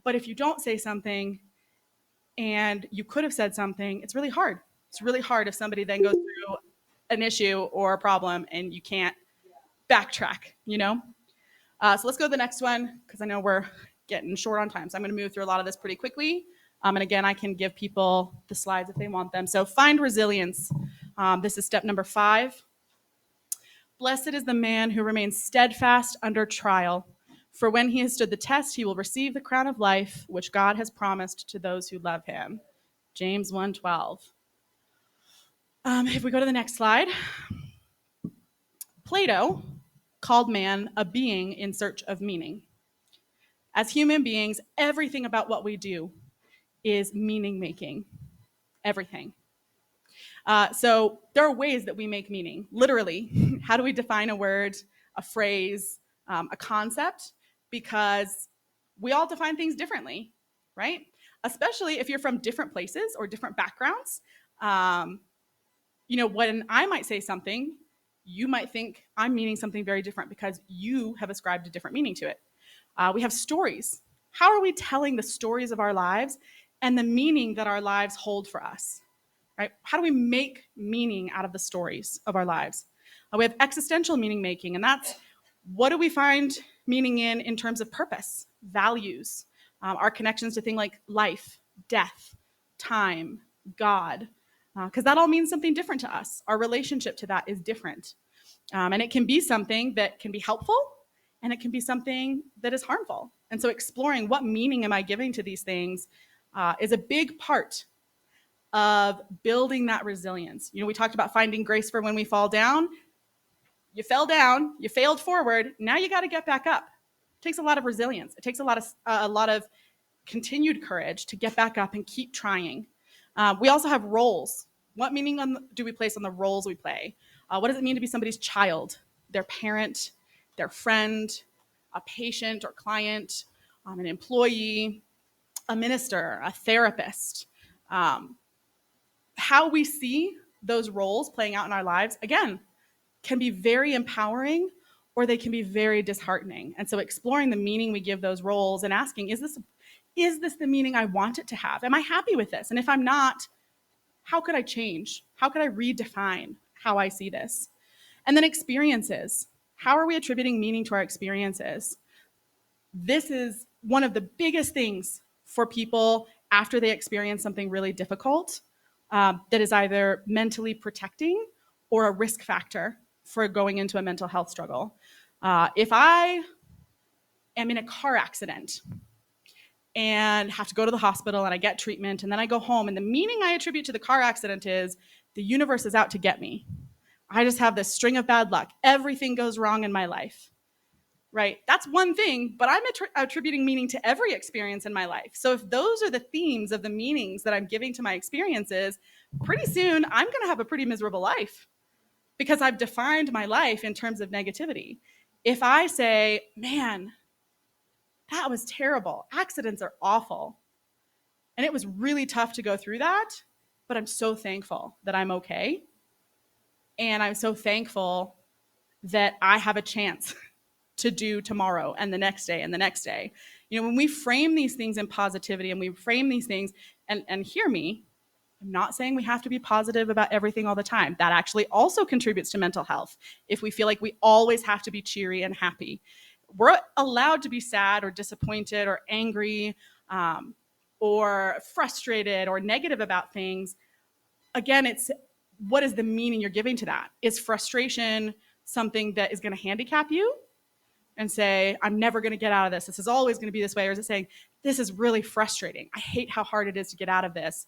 But if you don't say something, and you could have said something, it's really hard. It's really hard if somebody then goes through an issue or a problem and you can't backtrack, So let's go to the next one, because I know we're getting short on time. So I'm going to move through a lot of this pretty quickly. And again, I can give people the slides if they want them. So find resilience. This is step number 5. Blessed is the man who remains steadfast under trial. For when he has stood the test, he will receive the crown of life, which God has promised to those who love him. James 1:12. If we go to the next slide. Plato called man a being in search of meaning. As human beings, everything about what we do is meaning making. Everything. So there are ways that we make meaning. Literally, how do we define a word, a phrase, a concept? Because we all define things differently, right? Especially if you're from different places or different backgrounds. When I might say something, you might think I'm meaning something very different because you have ascribed a different meaning to it. We have stories. How are we telling the stories of our lives and the meaning that our lives hold for us? Right? How do we make meaning out of the stories of our lives? We have existential meaning making, and that's what do we find meaning in terms of purpose, values, our connections to things like life, death, time, God, because that all means something different to us. Our relationship to that is different. And it can be something that can be helpful, and it can be something that is harmful. And so exploring what meaning am I giving to these things is a big part of building that resilience. We talked about finding grace for when we fall down. You fell down, you failed forward, now you got to get back up. It takes a lot of resilience. It takes a lot of continued courage to get back up and keep trying. We also have roles. What meaning do we place on the roles we play? What does it mean to be somebody's child, their parent, their friend, a patient or client, an employee, a minister, a therapist? How we see those roles playing out in our lives, again, can be very empowering, or they can be very disheartening. And so exploring the meaning we give those roles and asking, is is this the meaning I want it to have? Am I happy with this? And if I'm not, how could I change? How could I redefine how I see this? And then experiences. How are we attributing meaning to our experiences? This is one of the biggest things for people after they experience something really difficult that is either mentally protecting or a risk factor for going into a mental health struggle. If I am in a car accident and have to go to the hospital and I get treatment and then I go home and the meaning I attribute to the car accident is the universe is out to get me. I just have this string of bad luck. Everything goes wrong in my life, right? That's one thing, but I'm attributing meaning to every experience in my life. So if those are the themes of the meanings that I'm giving to my experiences, pretty soon I'm going to have a pretty miserable life because I've defined my life in terms of negativity. If I say, man, that was terrible. Accidents are awful. And it was really tough to go through that, but I'm so thankful that I'm okay. And I'm so thankful that I have a chance to do tomorrow and the next day and the next day. You know, when we frame these things in positivity and we frame these things, and hear me, I'm not saying we have to be positive about everything all the time. That actually also contributes to mental health. If we feel like we always have to be cheery and happy, we're allowed to be sad or disappointed or angry or frustrated or negative about things. Again, it's what is the meaning you're giving to that? Is frustration something that is going to handicap you and say, I'm never going to get out of this. This is always going to be this way. Or is it saying, this is really frustrating. I hate how hard it is to get out of this.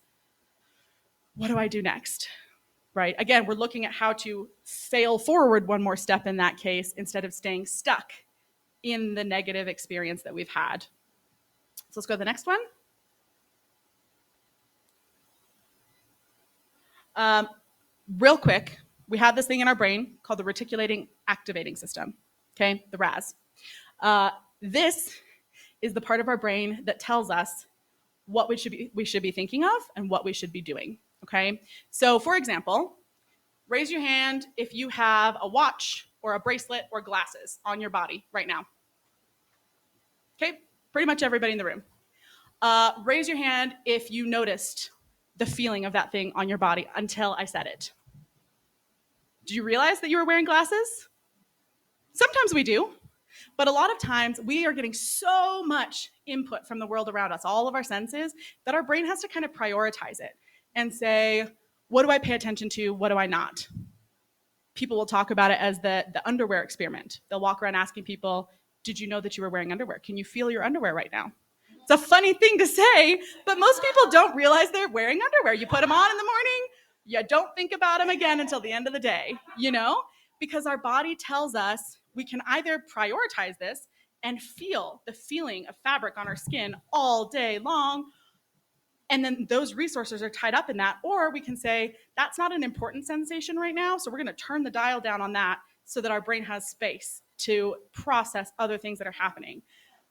What do I do next? Right? Again, we're looking at how to fail forward one more step in that case instead of staying stuck in the negative experience that we've had. So let's go to the next one. Real quick, we have this thing in our brain called the reticulating activating system, okay, the RAS. This is the part of our brain that tells us what we should be thinking of and what we should be doing, okay? So for example, raise your hand if you have a watch or a bracelet or glasses on your body right now. Okay, pretty much everybody in the room. Raise your hand if you noticed the feeling of that thing on your body until I said it. Do you realize that you were wearing glasses? Sometimes we do, but a lot of times we are getting so much input from the world around us, all of our senses, that our brain has to kind of prioritize it and say, what do I pay attention to? What do I not? People will talk about it as the underwear experiment. They'll walk around asking people, did you know that you were wearing underwear? Can you feel your underwear right now? It's a funny thing to say, but most people don't realize they're wearing underwear. You put them on in the morning, you don't think about them again until the end of the day, you know? Because our body tells us we can either prioritize this and feel the feeling of fabric on our skin all day long, and then those resources are tied up in that, or we can say, that's not an important sensation right now, so we're gonna turn the dial down on that so that our brain has space to process other things that are happening.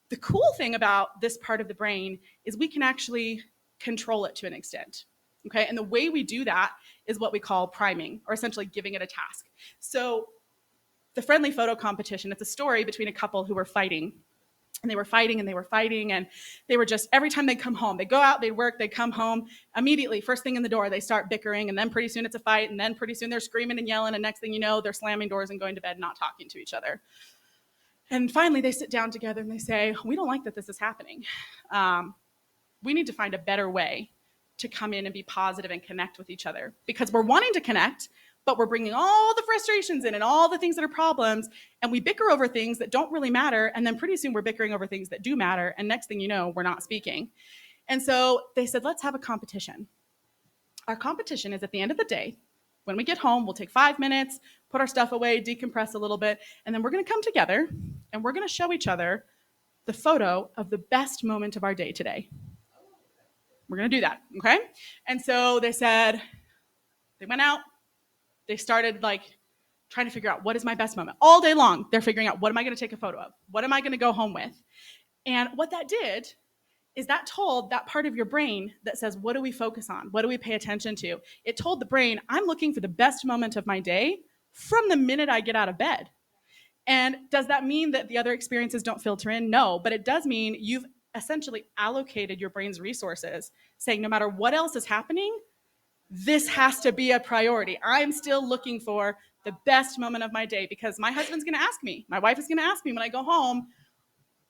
The cool thing about this part of the brain is we can actually control it to an extent, okay? And the way we do that is what we call priming, or essentially giving it a task. So the friendly photo competition, it's a story between a couple who were fighting. And they were fighting and they were fighting, and they were just, every time they'd come home, they'd go out, they'd work, they'd come home, immediately, first thing in the door, they start bickering, and then pretty soon it's a fight, and then pretty soon they're screaming and yelling, and next thing you know, they're slamming doors and going to bed, not talking to each other. And finally, they sit down together and they say, we don't like that this is happening. We need to find a better way to come in and be positive and connect with each other, because we're wanting to connect, but we're bringing all the frustrations in and all the things that are problems, and we bicker over things that don't really matter, and then pretty soon we're bickering over things that do matter, and next thing you know, we're not speaking. And so they said, let's have a competition. Our competition is at the end of the day, when we get home, we'll take 5 minutes, put our stuff away, decompress a little bit, and then we're gonna come together and we're gonna show each other the photo of the best moment of our day today. We're gonna do that, okay? And so they said, they went out, they started like trying to figure out, what is my best moment? All day long, they're figuring out, what am I gonna take a photo of? What am I gonna go home with? And what that did is that told that part of your brain that says, what do we focus on? What do we pay attention to? It told the brain, I'm looking for the best moment of my day from the minute I get out of bed. And does that mean that the other experiences don't filter in? No, but it does mean you've essentially allocated your brain's resources, saying no matter what else is happening, this has to be a priority. I'm still looking for the best moment of my day because my husband's going to ask me, my wife is going to ask me when I go home,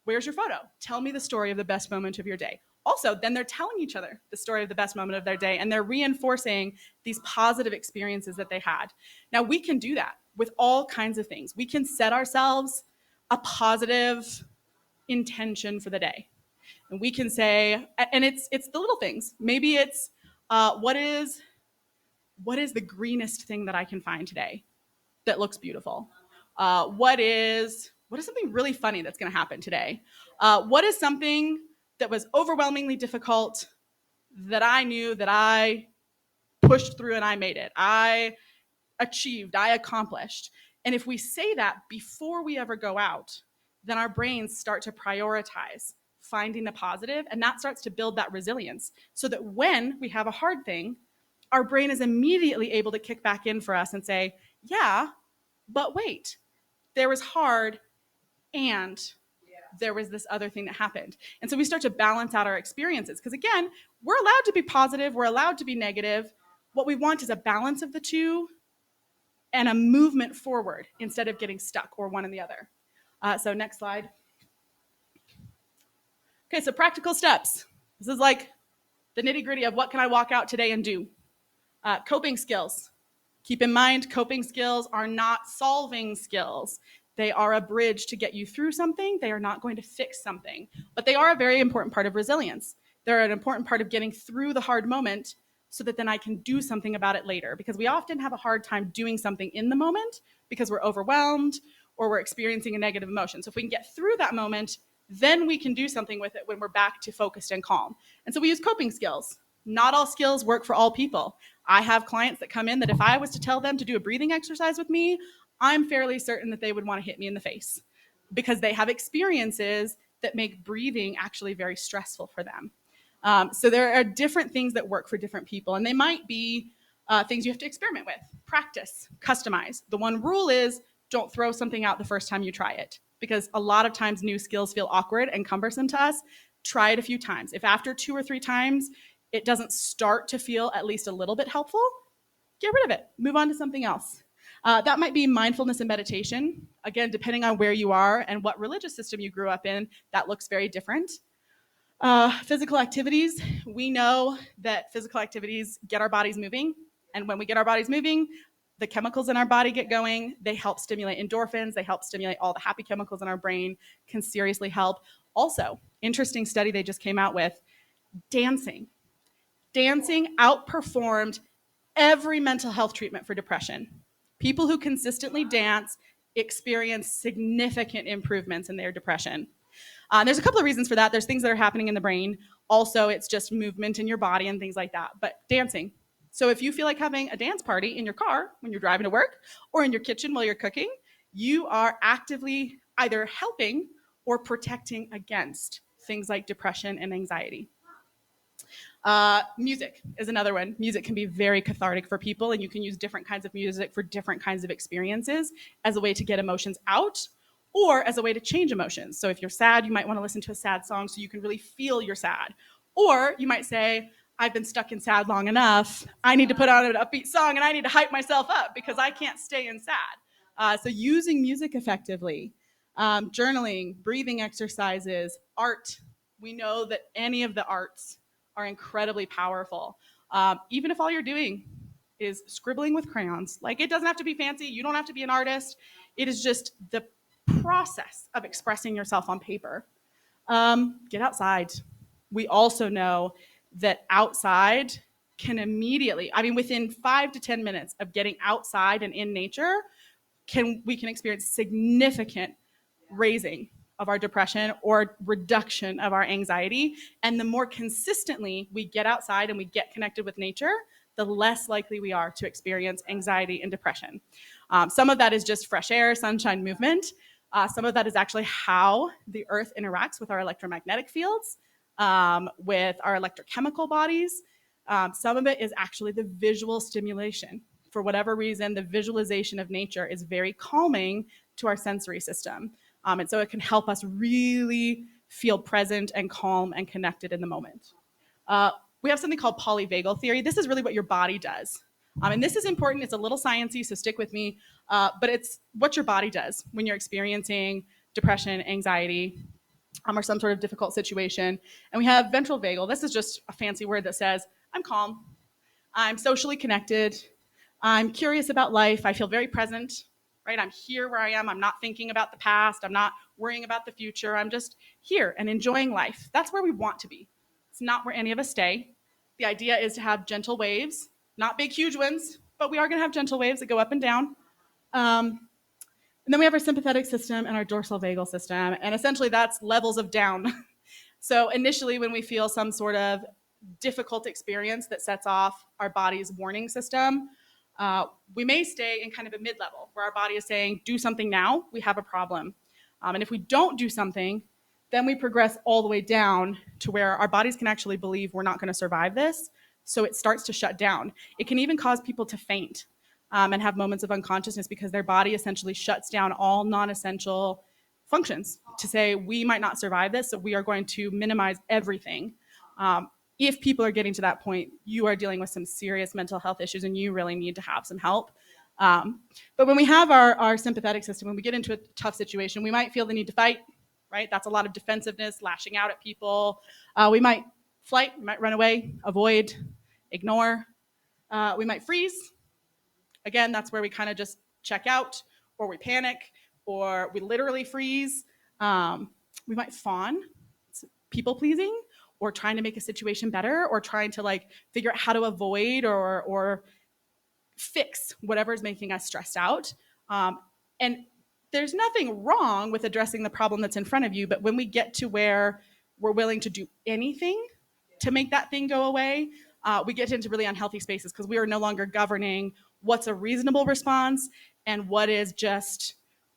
where's your photo? Tell me the story of the best moment of your day. Also, then they're telling each other the story of the best moment of their day, and they're reinforcing these positive experiences that they had. Now, we can do that with all kinds of things. We can set ourselves a positive intention for the day. And we can say, and it's the little things. Maybe it's what is the greenest thing that I can find today that looks beautiful? What is something really funny that's going to happen today? What is something that was overwhelmingly difficult that I knew that I pushed through and I made it? I achieved, I accomplished. And if we say that before we ever go out, then our brains start to prioritize finding the positive, and that starts to build that resilience so that when we have a hard thing, our brain is immediately able to kick back in for us and say, yeah, but wait, there was hard and there was this other thing that happened. And so we start to balance out our experiences because, again, we're allowed to be positive, we're allowed to be negative. What we want is a balance of the two and a movement forward instead of getting stuck or one and the other. So next slide. Okay, so practical steps. This is like the nitty gritty of what can I walk out today and do. Coping skills. Keep in mind, coping skills are not solving skills. They are a bridge to get you through something. They are not going to fix something, but they are a very important part of resilience. They're an important part of getting through the hard moment so that then I can do something about it later, because we often have a hard time doing something in the moment because we're overwhelmed or we're experiencing a negative emotion. So if we can get through that moment, then we can do something with it when we're back to focused and calm. And so we use coping skills. Not all skills work for all people. I have clients that come in that if I was to tell them to do a breathing exercise with me, I'm fairly certain that they would want to hit me in the face because they have experiences that make breathing actually very stressful for them. So there are different things that work for different people, and they might be things you have to experiment with, practice, customize. The one rule is don't throw something out the first time you try it, because a lot of times new skills feel awkward and cumbersome to us. Try it a few times. If after 2 or 3 times it doesn't start to feel at least a little bit helpful, get rid of it. Move on to something else. That might be mindfulness and meditation. Again, depending on where you are and what religious system you grew up in, that looks very different. Physical activities. We know that physical activities get our bodies moving. And when we get our bodies moving, the chemicals in our body get going. They help stimulate endorphins. They help stimulate all the happy chemicals in our brain, can seriously help. Also, interesting study they just came out with, dancing. Dancing outperformed every mental health treatment for depression. People who consistently dance experience significant improvements in their depression. There's a couple of reasons for that. There's things that are happening in the brain. Also, it's just movement in your body and things like that. But dancing. So if you feel like having a dance party in your car when you're driving to work or in your kitchen while you're cooking, you are actively either helping or protecting against things like depression and anxiety. Music is another one. Music can be very cathartic for people, and you can use different kinds of music for different kinds of experiences as a way to get emotions out or as a way to change emotions. So if you're sad, you might want to listen to a sad song so you can really feel you're sad. Or you might say, I've been stuck in sad long enough. I need to put on an upbeat song and I need to hype myself up because I can't stay in sad. So using music effectively, journaling, breathing exercises, art. We know that any of the arts are incredibly powerful. Even if all you're doing is scribbling with crayons. Like, it doesn't have to be fancy. You don't have to be an artist. It is just the process of expressing yourself on paper. Get outside. We also know that outside can immediately, within 5 to 10 minutes of getting outside and in nature, we can experience significant raising of our depression or reduction of our anxiety. And the more consistently we get outside and we get connected with nature, the less likely we are to experience anxiety and depression. Some of that is just fresh air, sunshine, movement. Some of that is actually how the earth interacts with our electromagnetic fields, with our electrochemical bodies. Some of it is actually the visual stimulation. For whatever reason, the visualization of nature is very calming to our sensory system. And so it can help us really feel present and calm and connected in the moment. We have something called polyvagal theory. This is really what your body does. And this is important. It's a little sciencey, so stick with me. But it's what your body does when you're experiencing depression, anxiety, or some sort of difficult situation. And we have ventral vagal. This is just a fancy word that says, I'm calm, I'm socially connected, I'm curious about life, I feel very present, right? I'm here where I am. I'm not thinking about the past. I'm not worrying about the future. I'm just here and enjoying life. That's where we want to be. It's not where any of us stay. The idea is to have gentle waves, not big, huge ones, but we are going to have gentle waves that go up and down. And then we have our sympathetic system and our dorsal vagal system. And essentially, that's levels of down. So initially, when we feel some sort of difficult experience that sets off our body's warning system, we may stay in kind of a mid-level where our body is saying, do something now, we have a problem. And if we don't do something, then we progress all the way down to where our bodies can actually believe we're not going to survive this. So it starts to shut down. It can even cause people to faint and have moments of unconsciousness because their body essentially shuts down all non-essential functions to say, we might not survive this, so we are going to minimize everything. If people are getting to that point, you are dealing with some serious mental health issues and you really need to have some help. But when we have our sympathetic system, when we get into a tough situation, we might feel the need to fight, right? That's a lot of defensiveness, lashing out at people. We might flight, we might run away, avoid, ignore. We might freeze. Again, that's where we kind of just check out, or we panic, or we literally freeze. We might fawn, people pleasing, or trying to make a situation better, or trying to like figure out how to avoid or fix whatever is making us stressed out. And there's nothing wrong with addressing the problem that's in front of you, but when we get to where we're willing to do anything to make that thing go away, we get into really unhealthy spaces because we are no longer governing what's a reasonable response and what is just,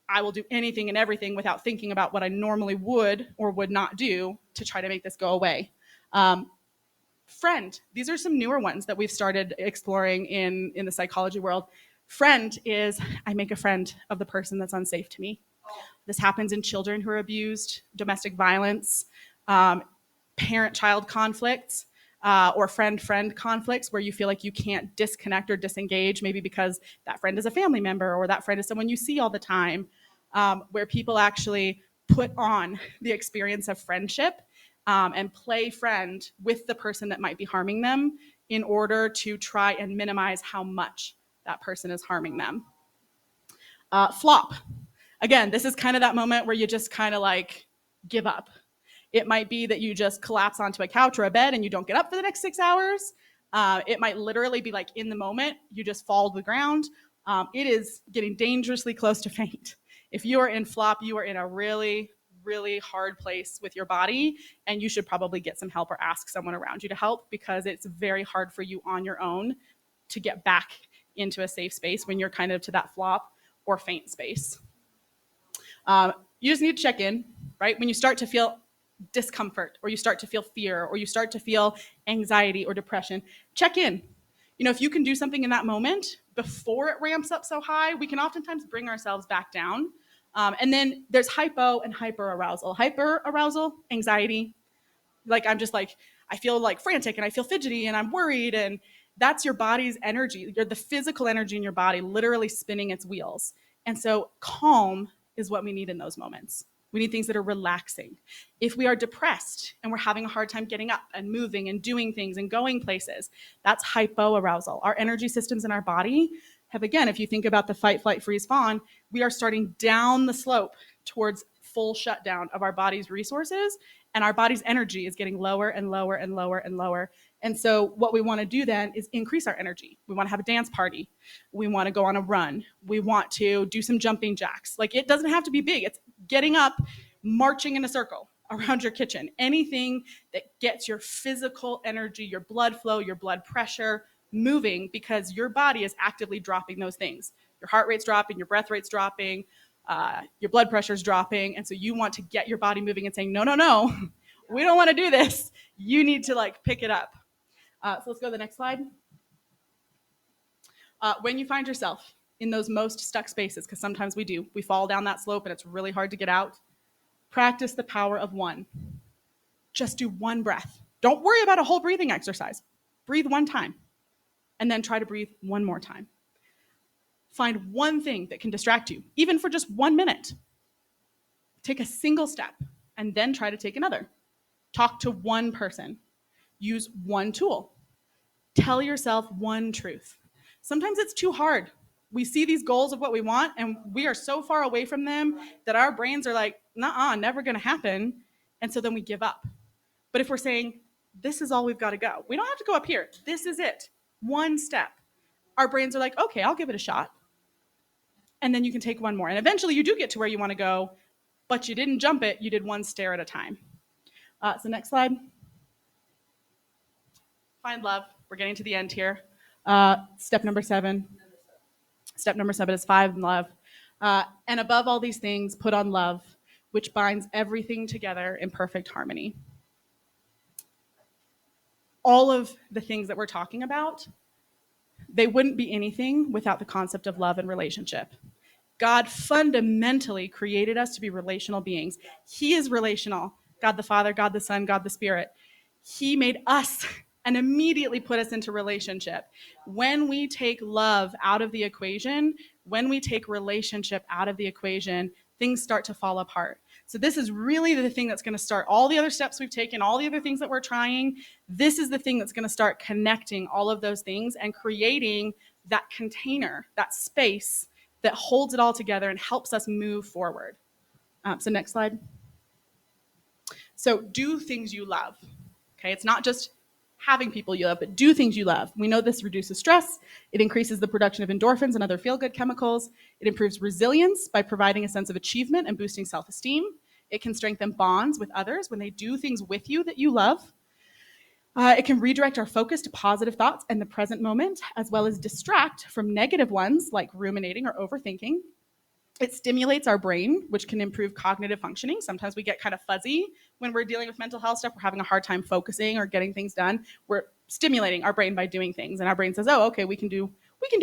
I will do anything and everything without thinking about what I normally would or would not do to try to make this go away. Friend, these are some newer ones that we've started exploring in the psychology world. Friend is, I make a friend of the person that's unsafe to me. This happens in children who are abused, domestic violence, parent-child conflicts, or friend-friend conflicts where you feel like you can't disconnect or disengage, maybe because that friend is a family member or that friend is someone you see all the time, where people actually put on the experience of friendship and play friend with the person that might be harming them in order to try and minimize how much that person is harming them. Flop. Again, this is kind of that moment where you just kind of like give up. It might be that you just collapse onto a couch or a bed and you don't get up for the next 6 hours. It might literally be like in the moment, you just fall to the ground. It is getting dangerously close to faint. If you are in flop, you are in a really, really hard place with your body, and you should probably get some help or ask someone around you to help because it's very hard for you on your own to get back into a safe space when you're kind of to that flop or faint space. You just need to check in, right? When you start to feel discomfort or you start to feel fear or you start to feel anxiety or depression, check in. You know, if you can do something in that moment before it ramps up so high, we can oftentimes bring ourselves back down. And then there's hypo and hyper arousal. Hyper arousal, anxiety, like I'm just like, I feel like frantic and I feel fidgety and I'm worried, and that's your body's energy. You're the physical energy in your body literally spinning its wheels. And so calm is what we need in those moments. We need things that are relaxing. If we are depressed and we're having a hard time getting up and moving and doing things and going places, that's hypoarousal. Our energy systems in our body have, again, if you think about the fight, flight, freeze, fawn, we are starting down the slope towards full shutdown of our body's resources, and our body's energy is getting lower and lower and lower and lower. And so what we want to do then is increase our energy. We want to have a dance party. We want to go on a run. We want to do some jumping jacks. Like, it doesn't have to be big. It's getting up, marching in a circle around your kitchen. Anything that gets your physical energy, your blood flow, your blood pressure moving, because your body is actively dropping those things. Your heart rate's dropping, your breath rate's dropping, your blood pressure's dropping. And so you want to get your body moving and saying, no, no, no, we don't want to do this. You need to like pick it up. So let's go to the next slide. When you find yourself in those most stuck spaces, because sometimes we do, we fall down that slope and it's really hard to get out, Practice the power of one. Just do one breath. Don't worry about a whole breathing exercise. Breathe one time, and then try to breathe one more time. Find one thing that can distract you, even for just 1 minute. Take a single step, and then try to take another. Talk to one person. Use one tool. Tell yourself one truth. Sometimes it's too hard. We see these goals of what we want, and we are so far away from them that our brains are like, nah, never gonna happen. And so then we give up. But if we're saying, this is all we've got to go, we don't have to go up here. This is it. One step. Our brains are like, okay, I'll give it a shot. And then you can take one more. And eventually you do get to where you want to go, but you didn't jump it. You did one stair at a time. So next slide. Find love. We're getting to the end here. Step number 7. Step number 7 is find love. And above all these things, put on love, which binds everything together in perfect harmony. All of the things that we're talking about, they wouldn't be anything without the concept of love and relationship. God fundamentally created us to be relational beings. He is relational. God the Father, God the Son, God the Spirit. He made us and immediately put us into relationship. When we take love out of the equation, when we take relationship out of the equation, things start to fall apart. So this is really the thing that's going to start all the other steps we've taken, all the other things that we're trying. This is the thing that's going to start connecting all of those things and creating that container, that space that holds it all together and helps us move forward. So next slide. So do things you love. Okay, it's not just having people you love, but do things you love. We know this reduces stress. It increases the production of endorphins and other feel-good chemicals. It improves resilience by providing a sense of achievement and boosting self-esteem. It can strengthen bonds with others when they do things with you that you love. It can redirect our focus to positive thoughts and the present moment, as well as distract from negative ones like ruminating or overthinking. It stimulates our brain, which can improve cognitive functioning. Sometimes we get kind of fuzzy when we're dealing with mental health stuff. We're having a hard time focusing or getting things done. We're stimulating our brain by doing things, and our brain says, oh, okay, we can do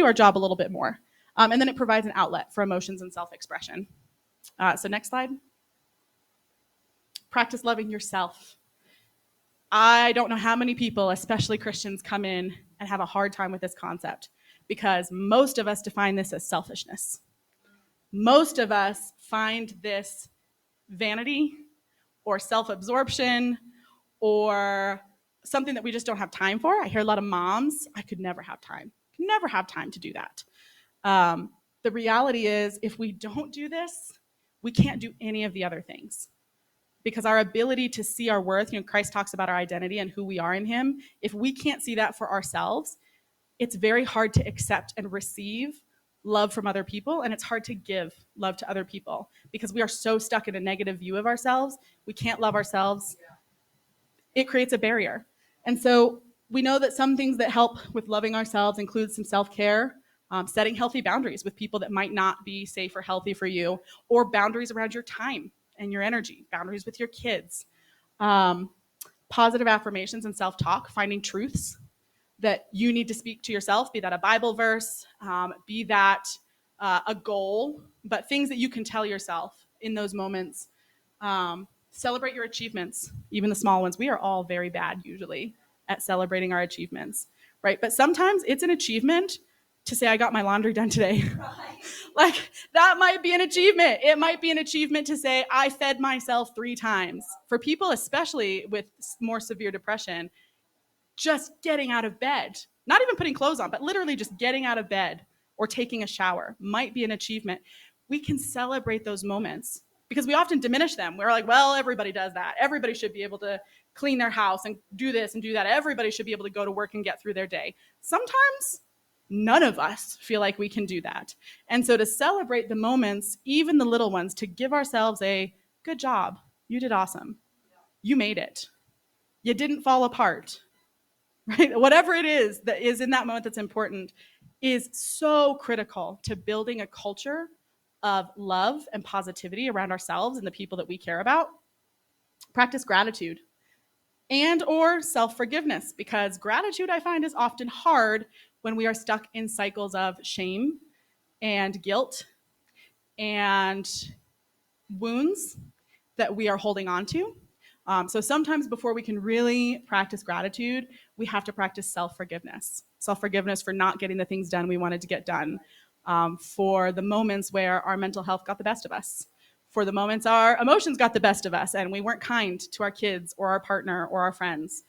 our job a little bit more. And then it provides an outlet for emotions and self-expression. So next slide. Practice loving yourself. I don't know how many people, especially Christians, come in and have a hard time with this concept, because most of us define this as selfishness. Most of us find this vanity or self-absorption or something that we just don't have time for. I hear a lot of moms, I could never have time. Never have time to do that. The reality is, if we don't do this, we can't do any of the other things. Because our ability to see our worth, Christ talks about our identity and who we are in him. If we can't see that for ourselves, it's very hard to accept and receive love from other people, and it's hard to give love to other people because we are so stuck in a negative view of ourselves. We can't love ourselves. It creates a barrier. And so we know that some things that help with loving ourselves include some self-care, setting healthy boundaries with people that might not be safe or healthy for you, or boundaries around your time and your energy, boundaries with your kids, positive affirmations and self-talk, finding truths that you need to speak to yourself, be that a Bible verse, be that a goal, but things that you can tell yourself in those moments. Celebrate your achievements, even the small ones. We are all very bad usually at celebrating our achievements, right? But sometimes it's an achievement to say, I got my laundry done today. Like, that might be an achievement. It might be an achievement to say, I fed myself 3 times. For people, especially with more severe depression, just getting out of bed, not even putting clothes on, but literally just getting out of bed or taking a shower might be an achievement. We can celebrate those moments because we often diminish them. We're like, well, everybody does that. Everybody should be able to clean their house and do this and do that. Everybody should be able to go to work and get through their day. Sometimes none of us feel like we can do that. And so to celebrate the moments, even the little ones, to give ourselves a good job. You did awesome. You made it. You didn't fall apart. Right? Whatever it is that is in that moment that's important is so critical to building a culture of love and positivity around ourselves and the people that we care about. Practice gratitude and or self-forgiveness, because gratitude, I find, is often hard when we are stuck in cycles of shame and guilt and wounds that we are holding on to. So sometimes before we can really practice gratitude, we have to practice self-forgiveness. Self-forgiveness for not getting the things done we wanted to get done, for the moments where our mental health got the best of us, for the moments our emotions got the best of us and we weren't kind to our kids or our partner or our friends.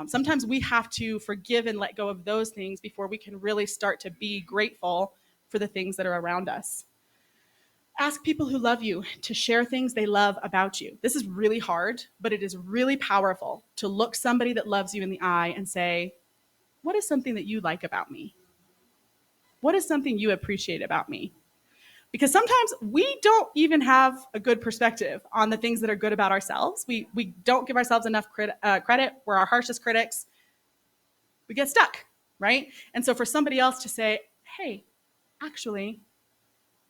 Sometimes we have to forgive and let go of those things before we can really start to be grateful for the things that are around us. Ask people who love you to share things they love about you. This is really hard, but it is really powerful to look somebody that loves you in the eye and say, what is something that you like about me? What is something you appreciate about me? Because sometimes we don't even have a good perspective on the things that are good about ourselves. We don't give ourselves enough credit. We're our harshest critics. We get stuck, right? And so for somebody else to say, hey, actually,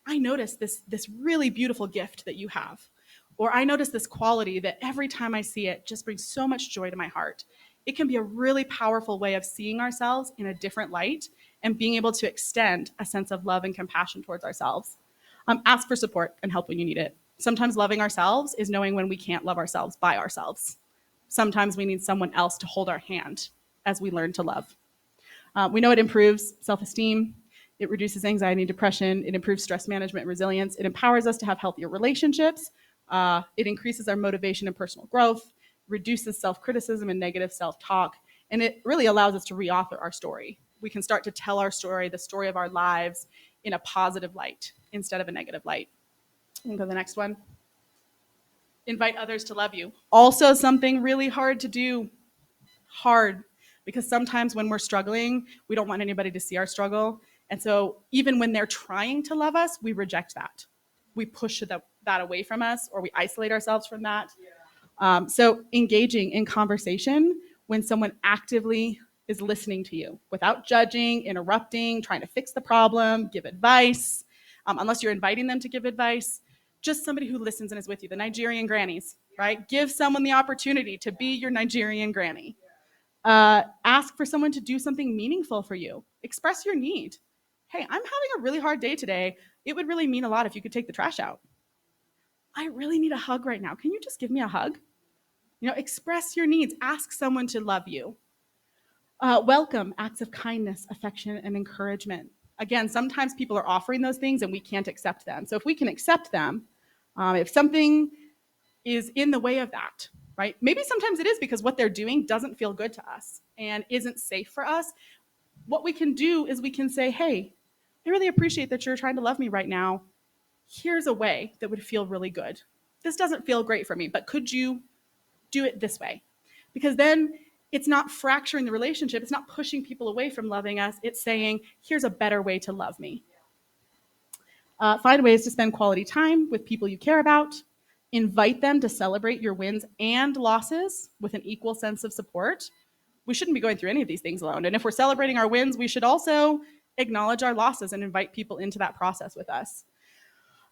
I noticed this really beautiful gift that you have. Or I notice this quality that every time I see it just brings so much joy to my heart. It can be a really powerful way of seeing ourselves in a different light and being able to extend a sense of love and compassion towards ourselves. Ask for support and help when you need it. Sometimes loving ourselves is knowing when we can't love ourselves by ourselves. Sometimes we need someone else to hold our hand as we learn to love. We know it improves self-esteem. It reduces anxiety and depression. It improves stress management and resilience. It empowers us to have healthier relationships. It increases our motivation and personal growth, reduces self-criticism and negative self-talk, and it really allows us to re-author our story. We can start to tell our story, the story of our lives, in a positive light instead of a negative light. We'll go to the next one. Invite others to love you. Also something really hard to do. Hard. Because sometimes when we're struggling, we don't want anybody to see our struggle. And so even when they're trying to love us, we reject that. We push that away from us, or we isolate ourselves from that. So engaging in conversation when someone actively is listening to you without judging, interrupting, trying to fix the problem, give advice, unless you're inviting them to give advice, just somebody who listens and is with you. The Nigerian grannies, right? Give someone the opportunity to be your Nigerian granny. Ask for someone to do something meaningful for you. Express your need. Hey, I'm having a really hard day today. It would really mean a lot if you could take the trash out. I really need a hug right now. Can you just give me a hug? Express your needs. Ask someone to love you. Welcome acts of kindness, affection, and encouragement. Again, sometimes people are offering those things and we can't accept them. So if we can accept them, if something is in the way of that, right? Maybe sometimes it is because what they're doing doesn't feel good to us and isn't safe for us. What we can do is we can say, hey, I really appreciate that you're trying to love me right now. Here's a way that would feel really good. This doesn't feel great for me, but could you do it this way? Because then it's not fracturing the relationship. It's not pushing people away from loving us. It's saying, here's a better way to love me. Find ways to spend quality time with people you care about. Invite them to celebrate your wins and losses with an equal sense of support. We shouldn't be going through any of these things alone. And if we're celebrating our wins, we should also acknowledge our losses and invite people into that process with us.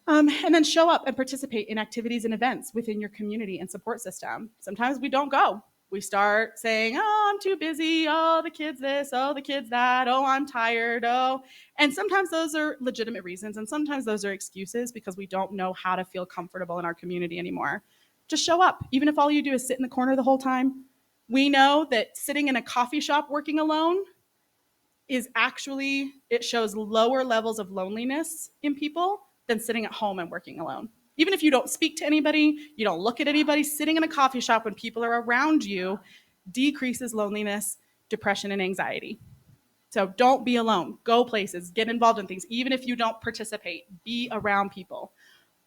And then show up and participate in activities and events within your community and support system. Sometimes we don't go. We start saying, oh, I'm too busy. Oh, the kids this. Oh, the kids that. Oh, I'm tired. Oh. And sometimes those are legitimate reasons. And sometimes those are excuses because we don't know how to feel comfortable in our community anymore. Just show up. Even if all you do is sit in the corner the whole time. We know that sitting in a coffee shop working alone is actually, it shows lower levels of loneliness in people than sitting at home and working alone. Even if you don't speak to anybody, you don't look at anybody, sitting in a coffee shop when people are around you decreases loneliness, depression, and anxiety. So don't be alone. Go places, get involved in things. Even if you don't participate, be around people.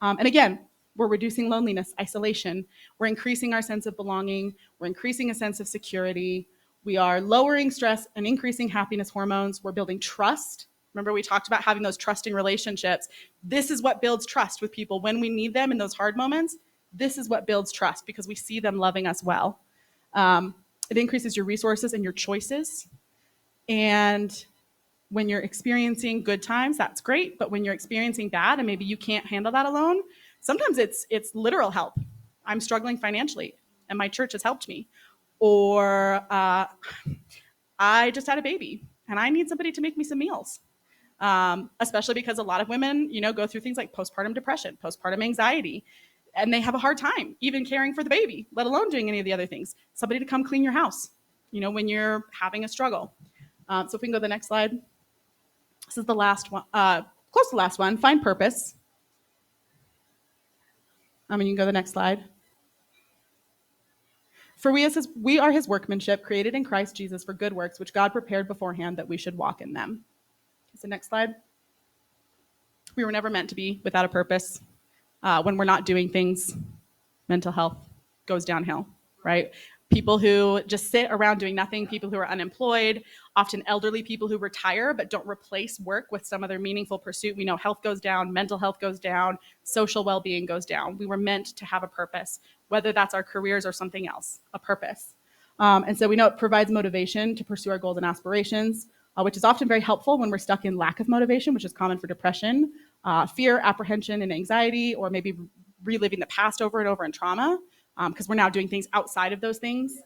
And again, we're reducing loneliness, isolation. We're increasing our sense of belonging. We're increasing a sense of security. We are lowering stress and increasing happiness hormones. We're building trust. Remember, we talked about having those trusting relationships. This is what builds trust with people when we need them in those hard moments. This is what builds trust because we see them loving us well. It increases your resources and your choices. And when you're experiencing good times, that's great. But when you're experiencing bad and maybe you can't handle that alone, sometimes it's literal help. I'm struggling financially and my church has helped me. Or I just had a baby and I need somebody to make me some meals. Especially because a lot of women, go through things like postpartum depression, postpartum anxiety. and they have a hard time even caring for the baby, let alone doing any of the other things. Somebody to come clean your house, when you're having a struggle. So if we can go to the next slide. This is the last one, close to the last one, find purpose. You can go to the next slide. For we are his workmanship, created in Christ Jesus for good works, which God prepared beforehand that we should walk in them. So next slide. We were never meant to be without a purpose. When we're not doing things, mental health goes downhill, right? People who just sit around doing nothing, people who are unemployed, often elderly people who retire but don't replace work with some other meaningful pursuit. We know health goes down, mental health goes down, social well-being goes down. We were meant to have a purpose, whether that's our careers or something else, a purpose. And so we know it provides motivation to pursue our goals and aspirations, which is often very helpful when we're stuck in lack of motivation, which is common for depression, fear, apprehension, and anxiety, or maybe reliving the past over and over in trauma, because we're now doing things outside of those things.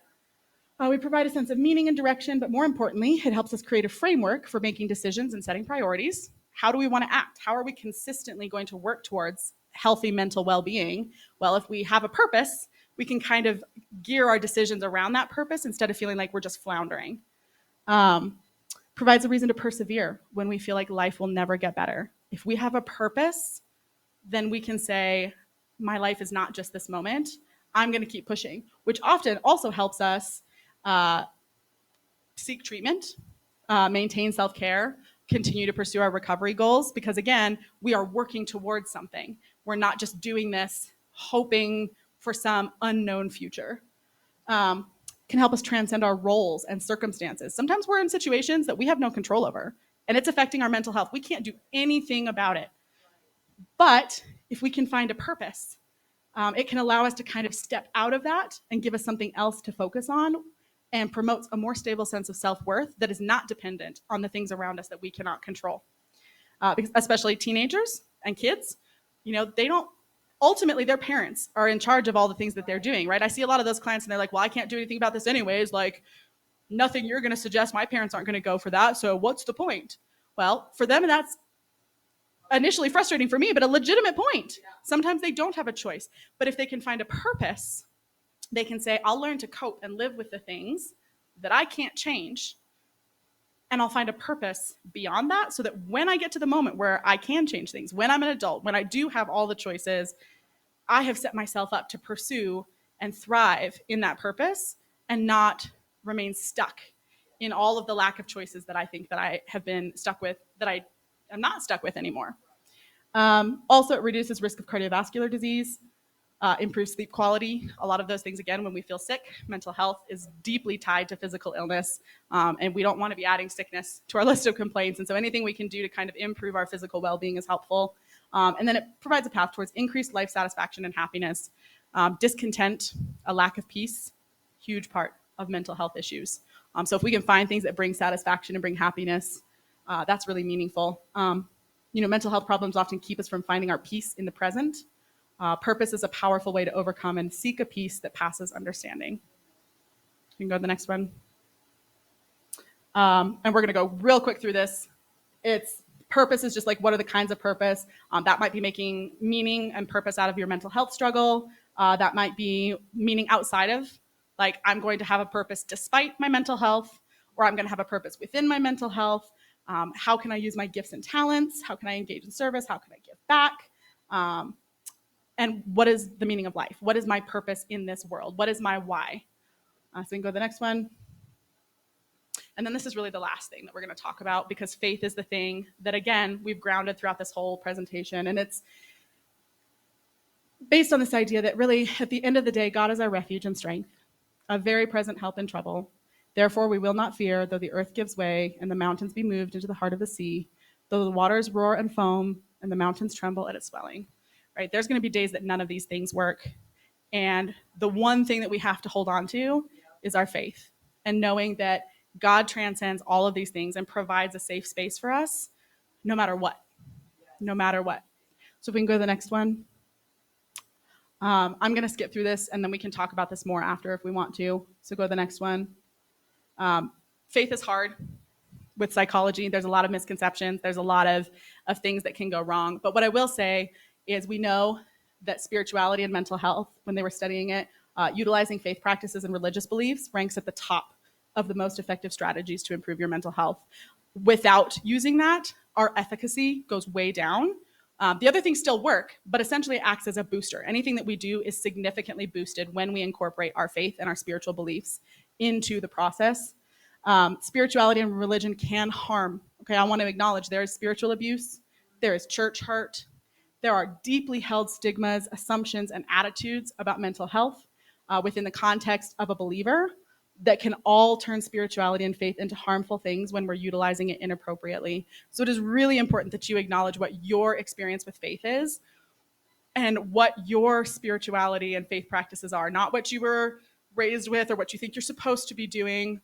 We provide a sense of meaning and direction, but more importantly, it helps us create a framework for making decisions and setting priorities. How do we want to act? How are we consistently going to work towards healthy mental well-being? Well, if we have a purpose, we can kind of gear our decisions around that purpose instead of feeling like we're just floundering. Provides a reason to persevere when we feel like life will never get better. If we have a purpose, then we can say, my life is not just this moment. I'm going to keep pushing, which often also helps us seek treatment, maintain self-care, continue to pursue our recovery goals, because again, we are working towards something. We're not just doing this hoping for some unknown future. Can help us transcend our roles and circumstances. Sometimes we're in situations that we have no control over, and it's affecting our mental health. We can't do anything about it. But if we can find a purpose, it can allow us to kind of step out of that and give us something else to focus on, and promotes a more stable sense of self-worth that is not dependent on the things around us that we cannot control. Because especially teenagers and kids, they don't, ultimately their parents are in charge of all the things that they're doing, right? I see a lot of those clients and they're like, well, I can't do anything about this anyways. Like, nothing you're going to suggest, my parents aren't going to go for that. So what's the point? Well, for them, that's initially frustrating, for me, but a legitimate point. Sometimes they don't have a choice. But if they can find a purpose, they can say, I'll learn to cope and live with the things that I can't change. And I'll find a purpose beyond that, so that when I get to the moment where I can change things, when I'm an adult, when I do have all the choices, I have set myself up to pursue and thrive in that purpose and not remain stuck in all of the lack of choices that I think that I have been stuck with, that I am not stuck with anymore. Also, it reduces risk of cardiovascular disease, improves sleep quality. A lot of those things, again, when we feel sick, mental health is deeply tied to physical illness, and we don't want to be adding sickness to our list of complaints. And so anything we can do to kind of improve our physical well-being is helpful. And then it provides a path towards increased life satisfaction and happiness. Discontent, a lack of peace, huge part of mental health issues. So if we can find things that bring satisfaction and bring happiness, that's really meaningful. Mental health problems often keep us from finding our peace in the present. Purpose is a powerful way to overcome and seek a peace that passes understanding. You can go to the next one. And we're going to go real quick through this. Purpose is just like, what are the kinds of purpose? That might be making meaning and purpose out of your mental health struggle. That might be meaning outside of, like, I'm going to have a purpose despite my mental health, or I'm going to have a purpose within my mental health. How can I use my gifts and talents? How can I engage in service? How can I give back? And what is the meaning of life? What is my purpose in this world? What is my why? So we can go to the next one. And then this is really the last thing that we're going to talk about, because faith is the thing that, again, we've grounded throughout this whole presentation. And it's based on this idea that really, at the end of the day, God is our refuge and strength, a very present help in trouble. Therefore, we will not fear, though the earth gives way and the mountains be moved into the heart of the sea, though the waters roar and foam and the mountains tremble at its swelling. Right? There's going to be days that none of these things work. And the one thing that we have to hold on to is our faith, and knowing that God transcends all of these things and provides a safe space for us no matter what. No matter what. So if we can go to the next one. I'm going to skip through this, and then we can talk about this more after if we want to. So go to the next one. Faith is hard with psychology. There's a lot of misconceptions. There's a lot of things that can go wrong. But what I will say is, we know that spirituality and mental health, when they were studying it, utilizing faith practices and religious beliefs ranks at the top of the most effective strategies to improve your mental health. Without using that, our efficacy goes way down. The other things still work, but essentially it acts as a booster. Anything that we do is significantly boosted when we incorporate our faith and our spiritual beliefs into the process. Spirituality and religion can harm. Okay, I want to acknowledge there is spiritual abuse, there is church hurt, there are deeply held stigmas, assumptions, and attitudes about mental health within the context of a believer that can all turn spirituality and faith into harmful things when we're utilizing it inappropriately. So it is really important that you acknowledge what your experience with faith is and what your spirituality and faith practices are, not what you were raised with or what you think you're supposed to be doing,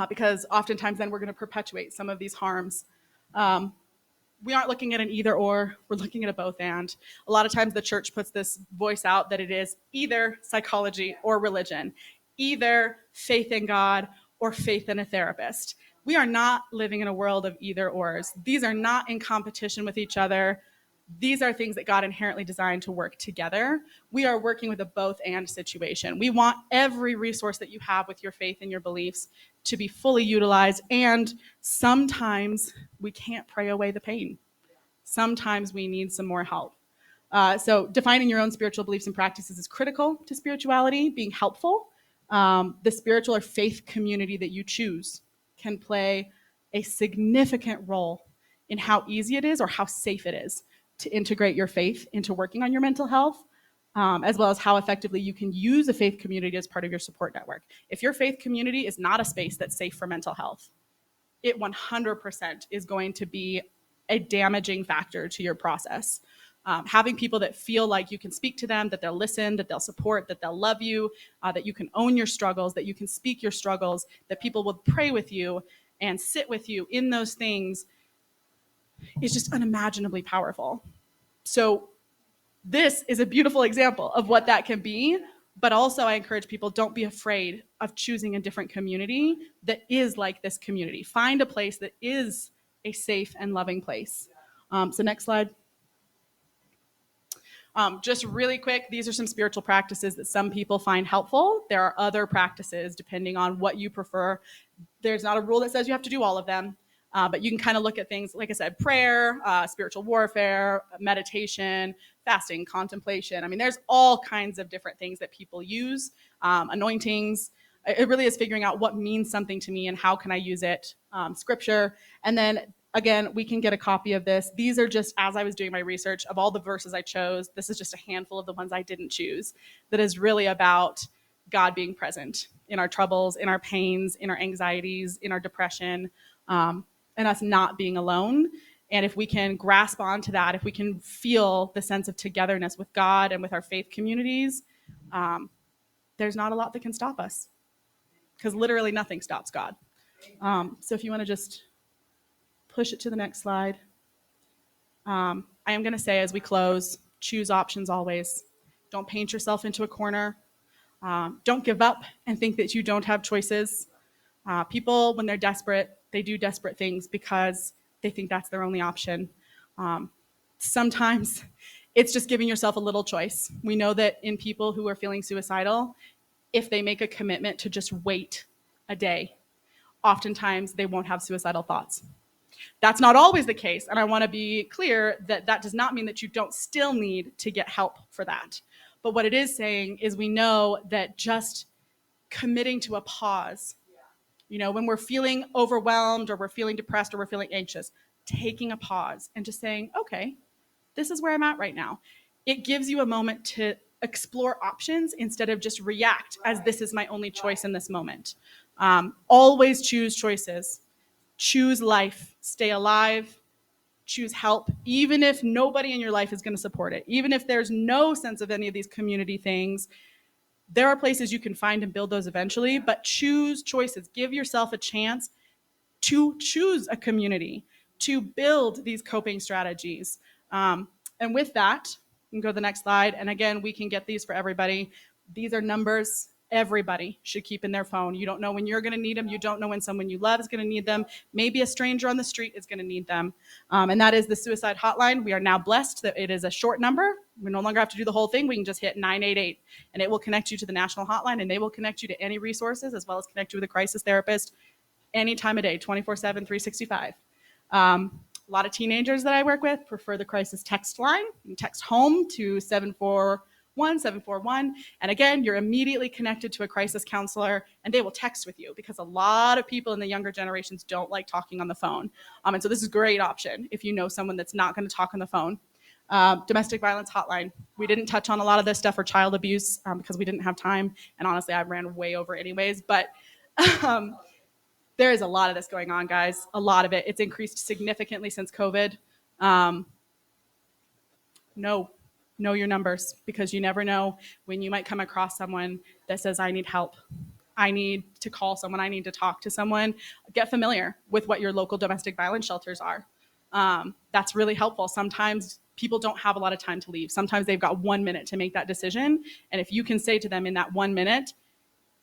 because oftentimes then we're going to perpetuate some of these harms. We aren't looking at an either or, we're looking at a both and. A lot of times the church puts this voice out that it is either psychology or religion, either faith in God or faith in a therapist. We are not living in a world of either ors. These are not in competition with each other. These are things that God inherently designed to work together. We are working with a both and situation. We want every resource that you have with your faith and your beliefs to be fully utilized, and sometimes we can't pray away the pain. Sometimes we need some more help. So defining your own spiritual beliefs and practices is critical to spirituality being helpful. The spiritual or faith community that you choose can play a significant role in how easy it is or how safe it is to integrate your faith into working on your mental health, as well as how effectively you can use a faith community as part of your support network. If your faith community is not a space that's safe for mental health, it 100% is going to be a damaging factor to your process. Having people that feel like you can speak to them, that they'll listen, that they'll support, that they'll love you, that you can own your struggles, that you can speak your struggles, that people will pray with you and sit with you in those things is just unimaginably powerful. So this is a beautiful example of what that can be. But also I encourage people, don't be afraid of choosing a different community that is like this community. Find a place that is a safe and loving place. So next slide. Just really quick, these are some spiritual practices that some people find helpful. There are other practices depending on what you prefer. There's not a rule that says you have to do all of them, but you can kind of look at things, like I said, prayer, spiritual warfare, meditation, fasting, contemplation. I mean, there's all kinds of different things that people use, anointings. It really is figuring out what means something to me and how can I use it, scripture. And then again, we can get a copy of this. These are just, as I was doing my research, of all the verses I chose, this is just a handful of the ones I didn't choose, that is really about God being present in our troubles, in our pains, in our anxieties, in our depression, and us not being alone. And if we can grasp onto that, if we can feel the sense of togetherness with God and with our faith communities, there's not a lot that can stop us, because literally nothing stops God. So if you want to just push it to the next slide. I am going to say as we close, choose options always. Don't paint yourself into a corner. Don't give up and think that you don't have choices. People, when they're desperate, they do desperate things because they think that's their only option. Sometimes it's just giving yourself a little choice. We know that in people who are feeling suicidal, if they make a commitment to just wait a day, oftentimes they won't have suicidal thoughts. That's not always the case, and I want to be clear that that does not mean that you don't still need to get help for that. But what it is saying is we know that just committing to a pause, when we're feeling overwhelmed or we're feeling depressed or we're feeling anxious, taking a pause and just saying, okay, this is where I'm at right now. It gives you a moment to explore options instead of just react as this is my only choice in this moment. Always choose choices. Choose life, stay alive, choose help, even if nobody in your life is going to support it. Even if there's no sense of any of these community things, there are places you can find and build those eventually, but choose choices. Give yourself a chance to choose a community, to build these coping strategies. And with that, you can go to the next slide. And again, we can get these for everybody. These are numbers everybody should keep in their phone. You don't know when you're going to need them. You don't know when someone you love is going to need them. Maybe a stranger on the street is going to need them. And that is the suicide hotline. We are now blessed that it is a short number, We no longer have to do the whole thing. We can just hit 988 and it will connect you to the national hotline, and they will connect you to any resources as well as connect you with a crisis therapist any time of day, 24/7, 365. A lot of teenagers that I work with prefer the crisis text line. You can text home to 741. And again, you're immediately connected to a crisis counselor and they will text with you, because a lot of people in the younger generations don't like talking on the phone. And so this is a great option if you know someone that's not going to talk on the phone. Domestic violence hotline. We didn't touch on a lot of this stuff for child abuse because we didn't have time. And honestly, I ran way over anyways. But there is a lot of this going on, guys. A lot of it. It's increased significantly since COVID. Know your numbers, because you never know when you might come across someone that says, I need help. I need to call someone. I need to talk to someone. Get familiar with what your local domestic violence shelters are. That's really helpful. Sometimes people don't have a lot of time to leave. Sometimes they've got 1 minute to make that decision. And if you can say to them in that 1 minute,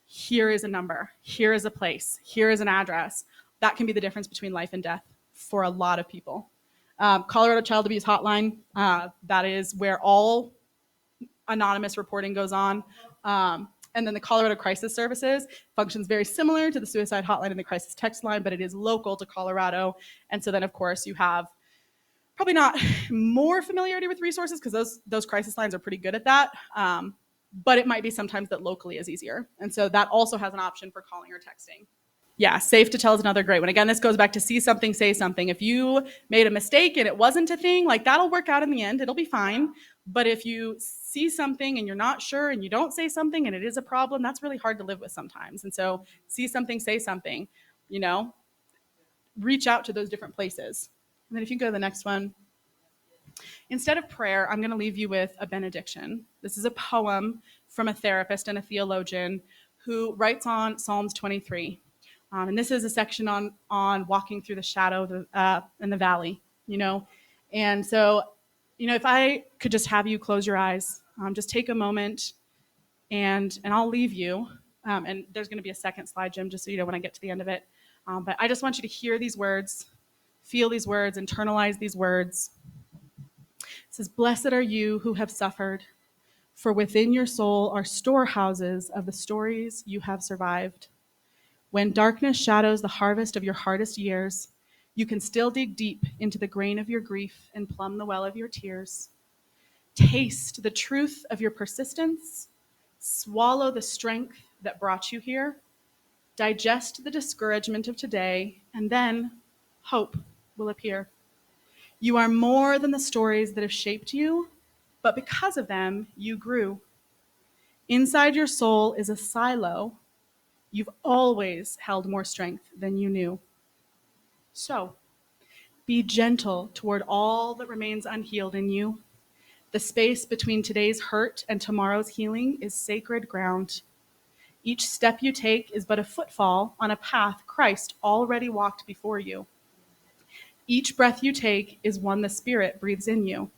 here is a number, here is a place, here is an address, that can be the difference between life and death for a lot of people. Colorado Child Abuse Hotline, that is where all anonymous reporting goes on. And then the Colorado Crisis Services functions very similar to the suicide hotline and the crisis text line, but it is local to Colorado. And so then, of course, you have probably not more familiarity with resources, because those crisis lines are pretty good at that. But it might be sometimes that locally is easier. And so that also has an option for calling or texting. Yeah, Safe to Tell is another great one. Again, this goes back to see something, say something. If you made a mistake and it wasn't a thing, like that'll work out in the end. It'll be fine. But if you see something and you're not sure and you don't say something and it is a problem, that's really hard to live with sometimes. And so see something, say something, reach out to those different places. And then if you go to the next one. Instead of prayer, I'm going to leave you with a benediction. This is a poem from a therapist and a theologian who writes on Psalms 23. And this is a section on walking through the shadow in the valley, And so, if I could just have you close your eyes, just take a moment and I'll leave you. And there's going to be a second slide, Jim, just so you know when I get to the end of it. But I just want you to hear these words, feel these words, internalize these words. It says, "Blessed are you who have suffered, for within your soul are storehouses of the stories you have survived. When darkness shadows the harvest of your hardest years, you can still dig deep into the grain of your grief and plumb the well of your tears. Taste the truth of your persistence, swallow the strength that brought you here, digest the discouragement of today, and then hope will appear. You are more than the stories that have shaped you, but because of them, you grew. Inside your soul is a silo. You've always held more strength than you knew. So, be gentle toward all that remains unhealed in you. The space between today's hurt and tomorrow's healing is sacred ground. Each step you take is but a footfall on a path Christ already walked before you. Each breath you take is one the Spirit breathes in you.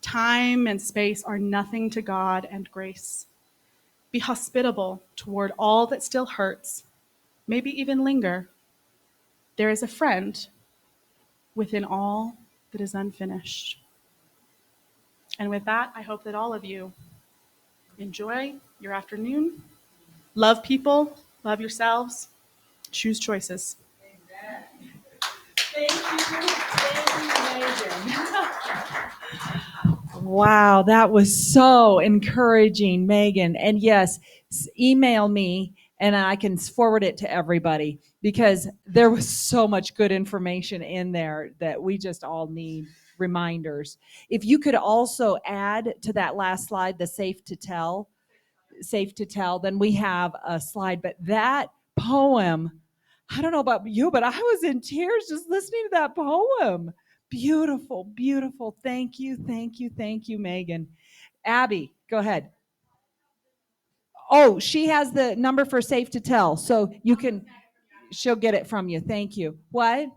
Time and space are nothing to God and grace. Be hospitable toward all that still hurts, maybe even linger. There is a friend within all that is unfinished." And with that, I hope that all of you enjoy your afternoon. Love people, love yourselves, choose choices. Thank you, Megan. Wow, that was so encouraging, Megan. And yes, email me and I can forward it to everybody, because there was so much good information in there that we just all need reminders. If you could also add to that last slide the safe to tell, then we have a slide. But that poem, I don't know about you, but I was in tears just listening to that poem. Beautiful, beautiful. Thank you, Megan. Abby, go ahead. Oh, she has the number for Safe to Tell, so she'll get it from you. Thank you. What?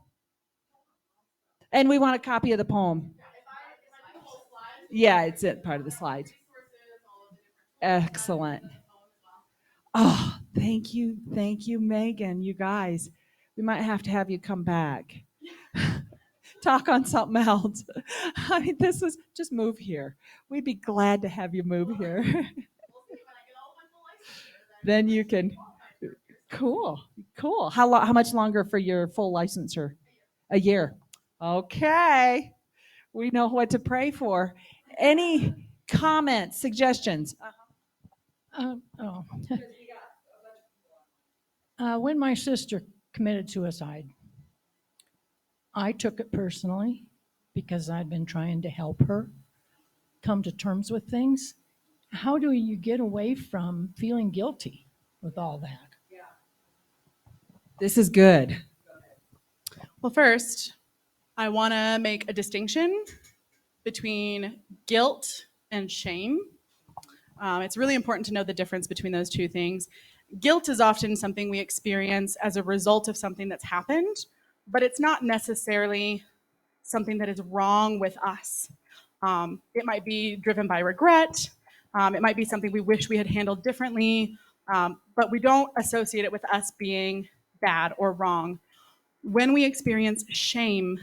And we want a copy of the poem. Yeah, it's part of the slides. Excellent. Oh, thank you, Megan. You guys, we might have to have you come back. talk on something else. I mean, this is just move here. We'd be glad to have you move here. Then you can. Cool, cool. How much longer for your full licensure? A year. Okay, we know what to pray for. Any comments, suggestions? Oh. When my sister committed suicide, I took it personally because I'd been trying to help her come to terms with things. How do you get away from feeling guilty with all that? This is good. Well, first, I want to make a distinction between guilt and shame. It's really important to know the difference between those two things. Guilt is often something we experience as a result of something that's happened, but it's not necessarily something that is wrong with us. It might be driven by regret. It might be something we wish we had handled differently, but we don't associate it with us being bad or wrong. When we experience shame,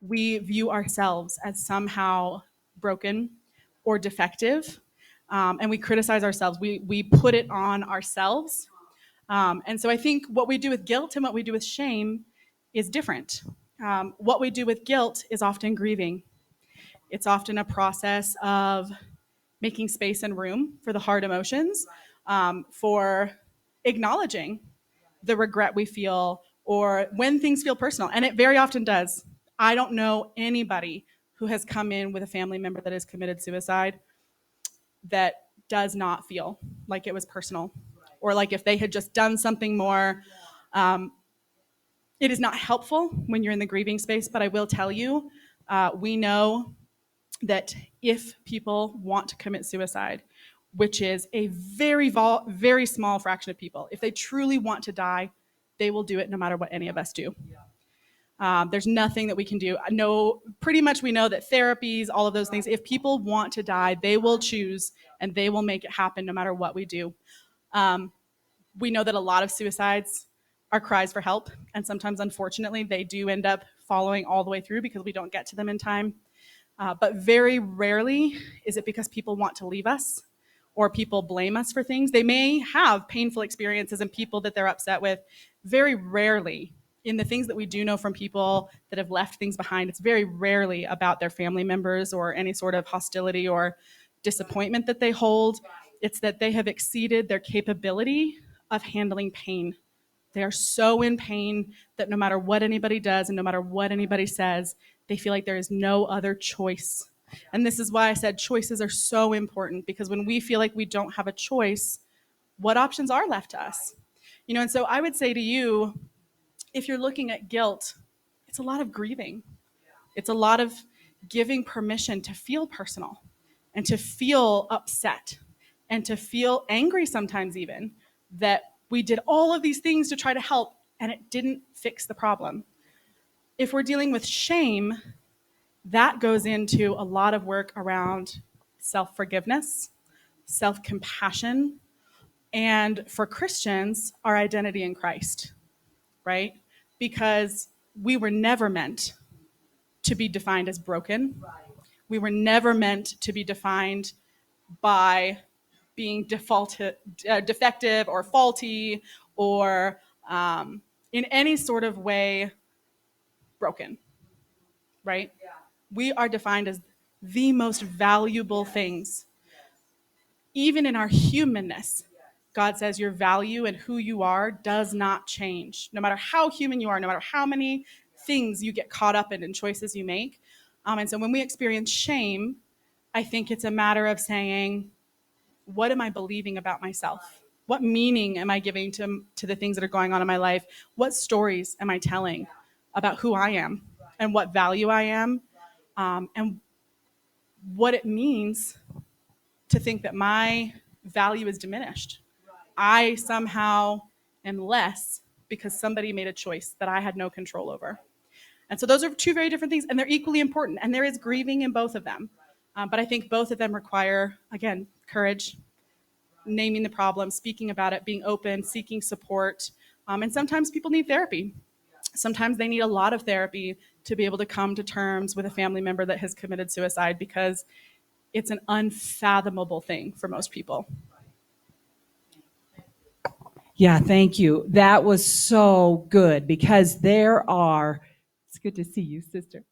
we view ourselves as somehow broken or defective, and we criticize ourselves. We put it on ourselves. And so I think what we do with guilt and what we do with shame is different. What we do with guilt is often grieving. It's often a process of making space and room for the hard emotions, for acknowledging the regret we feel or when things feel personal. And it very often does. I don't know anybody who has come in with a family member that has committed suicide that does not feel like it was personal or like if they had just done something more. It is not helpful when you're in the grieving space, but I will tell you, we know that if people want to commit suicide, which is a very small fraction of people, if they truly want to die, they will do it no matter what any of us do. There's nothing that we can do. No, pretty much we know that therapies, all of those things, if people want to die, they will choose and they will make it happen no matter what we do. We know that a lot of suicides are cries for help, and sometimes, unfortunately, they do end up following all the way through because we don't get to them in time. But very rarely is it because people want to leave us or people blame us for things. They may have painful experiences and people that they're upset with. Very rarely, in the things that we do know from people that have left things behind, it's very rarely about their family members or any sort of hostility or disappointment that they hold. It's that they have exceeded their capability of handling pain. They are so in pain that no matter what anybody does and no matter what anybody says, they feel like there is no other choice. And this is why I said choices are so important, because when we feel like we don't have a choice, what options are left to us? And so I would say to you, if you're looking at guilt, it's a lot of grieving. It's a lot of giving permission to feel personal and to feel upset and to feel angry sometimes even that we did all of these things to try to help and it didn't fix the problem. If we're dealing with shame, that goes into a lot of work around self-forgiveness, self-compassion, and for Christians, our identity in Christ, right? Because we were never meant to be defined as broken. We were never meant to be defined by being defective or faulty or in any sort of way broken, right? Yeah. We are defined as the most valuable things. Even in our humanness, God says your value and who you are does not change. No matter how human you are, no matter how many things you get caught up in and choices you make. And so when we experience shame, I think it's a matter of saying, what am I believing about myself? What meaning am I giving to the things that are going on in my life? What stories am I telling about who I am and what value I am, and what it means to think that my value is diminished. I somehow am less because somebody made a choice that I had no control over. And so those are two very different things, and they're equally important, and there is grieving in both of them. But I think both of them require, again, courage, naming the problem, speaking about it, being open, seeking support. And sometimes people need therapy. Sometimes they need a lot of therapy to be able to come to terms with a family member that has committed suicide, because it's an unfathomable thing for most people. Yeah, thank you. That was so good because it's good to see you, sister.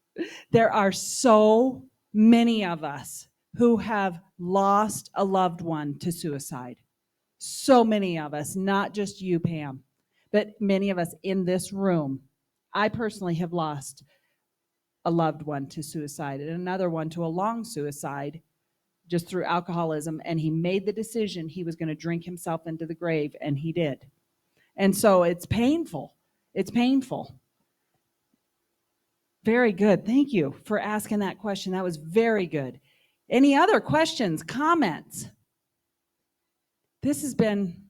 There are so many of us who have lost a loved one to suicide. So many of us, not just you, Pam, but many of us in this room. I personally have lost a loved one to suicide and another one to a long suicide just through alcoholism. And he made the decision he was going to drink himself into the grave, and he did. And so it's painful. It's painful. Very good. Thank you for asking that question. That was very good. Any other questions, comments? This has been,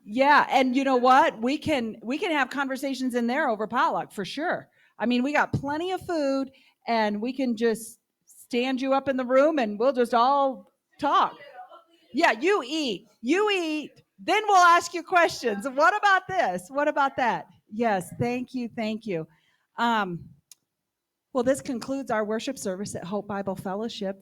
yeah, and you know what? We can have conversations in there over potluck for sure. I mean, we got plenty of food, and we can just stand you up in the room and we'll just all talk. Yeah, you eat. Then we'll ask you questions. What about this? What about that? Yes, thank you, thank you. Well, this concludes our worship service at Hope Bible Fellowship.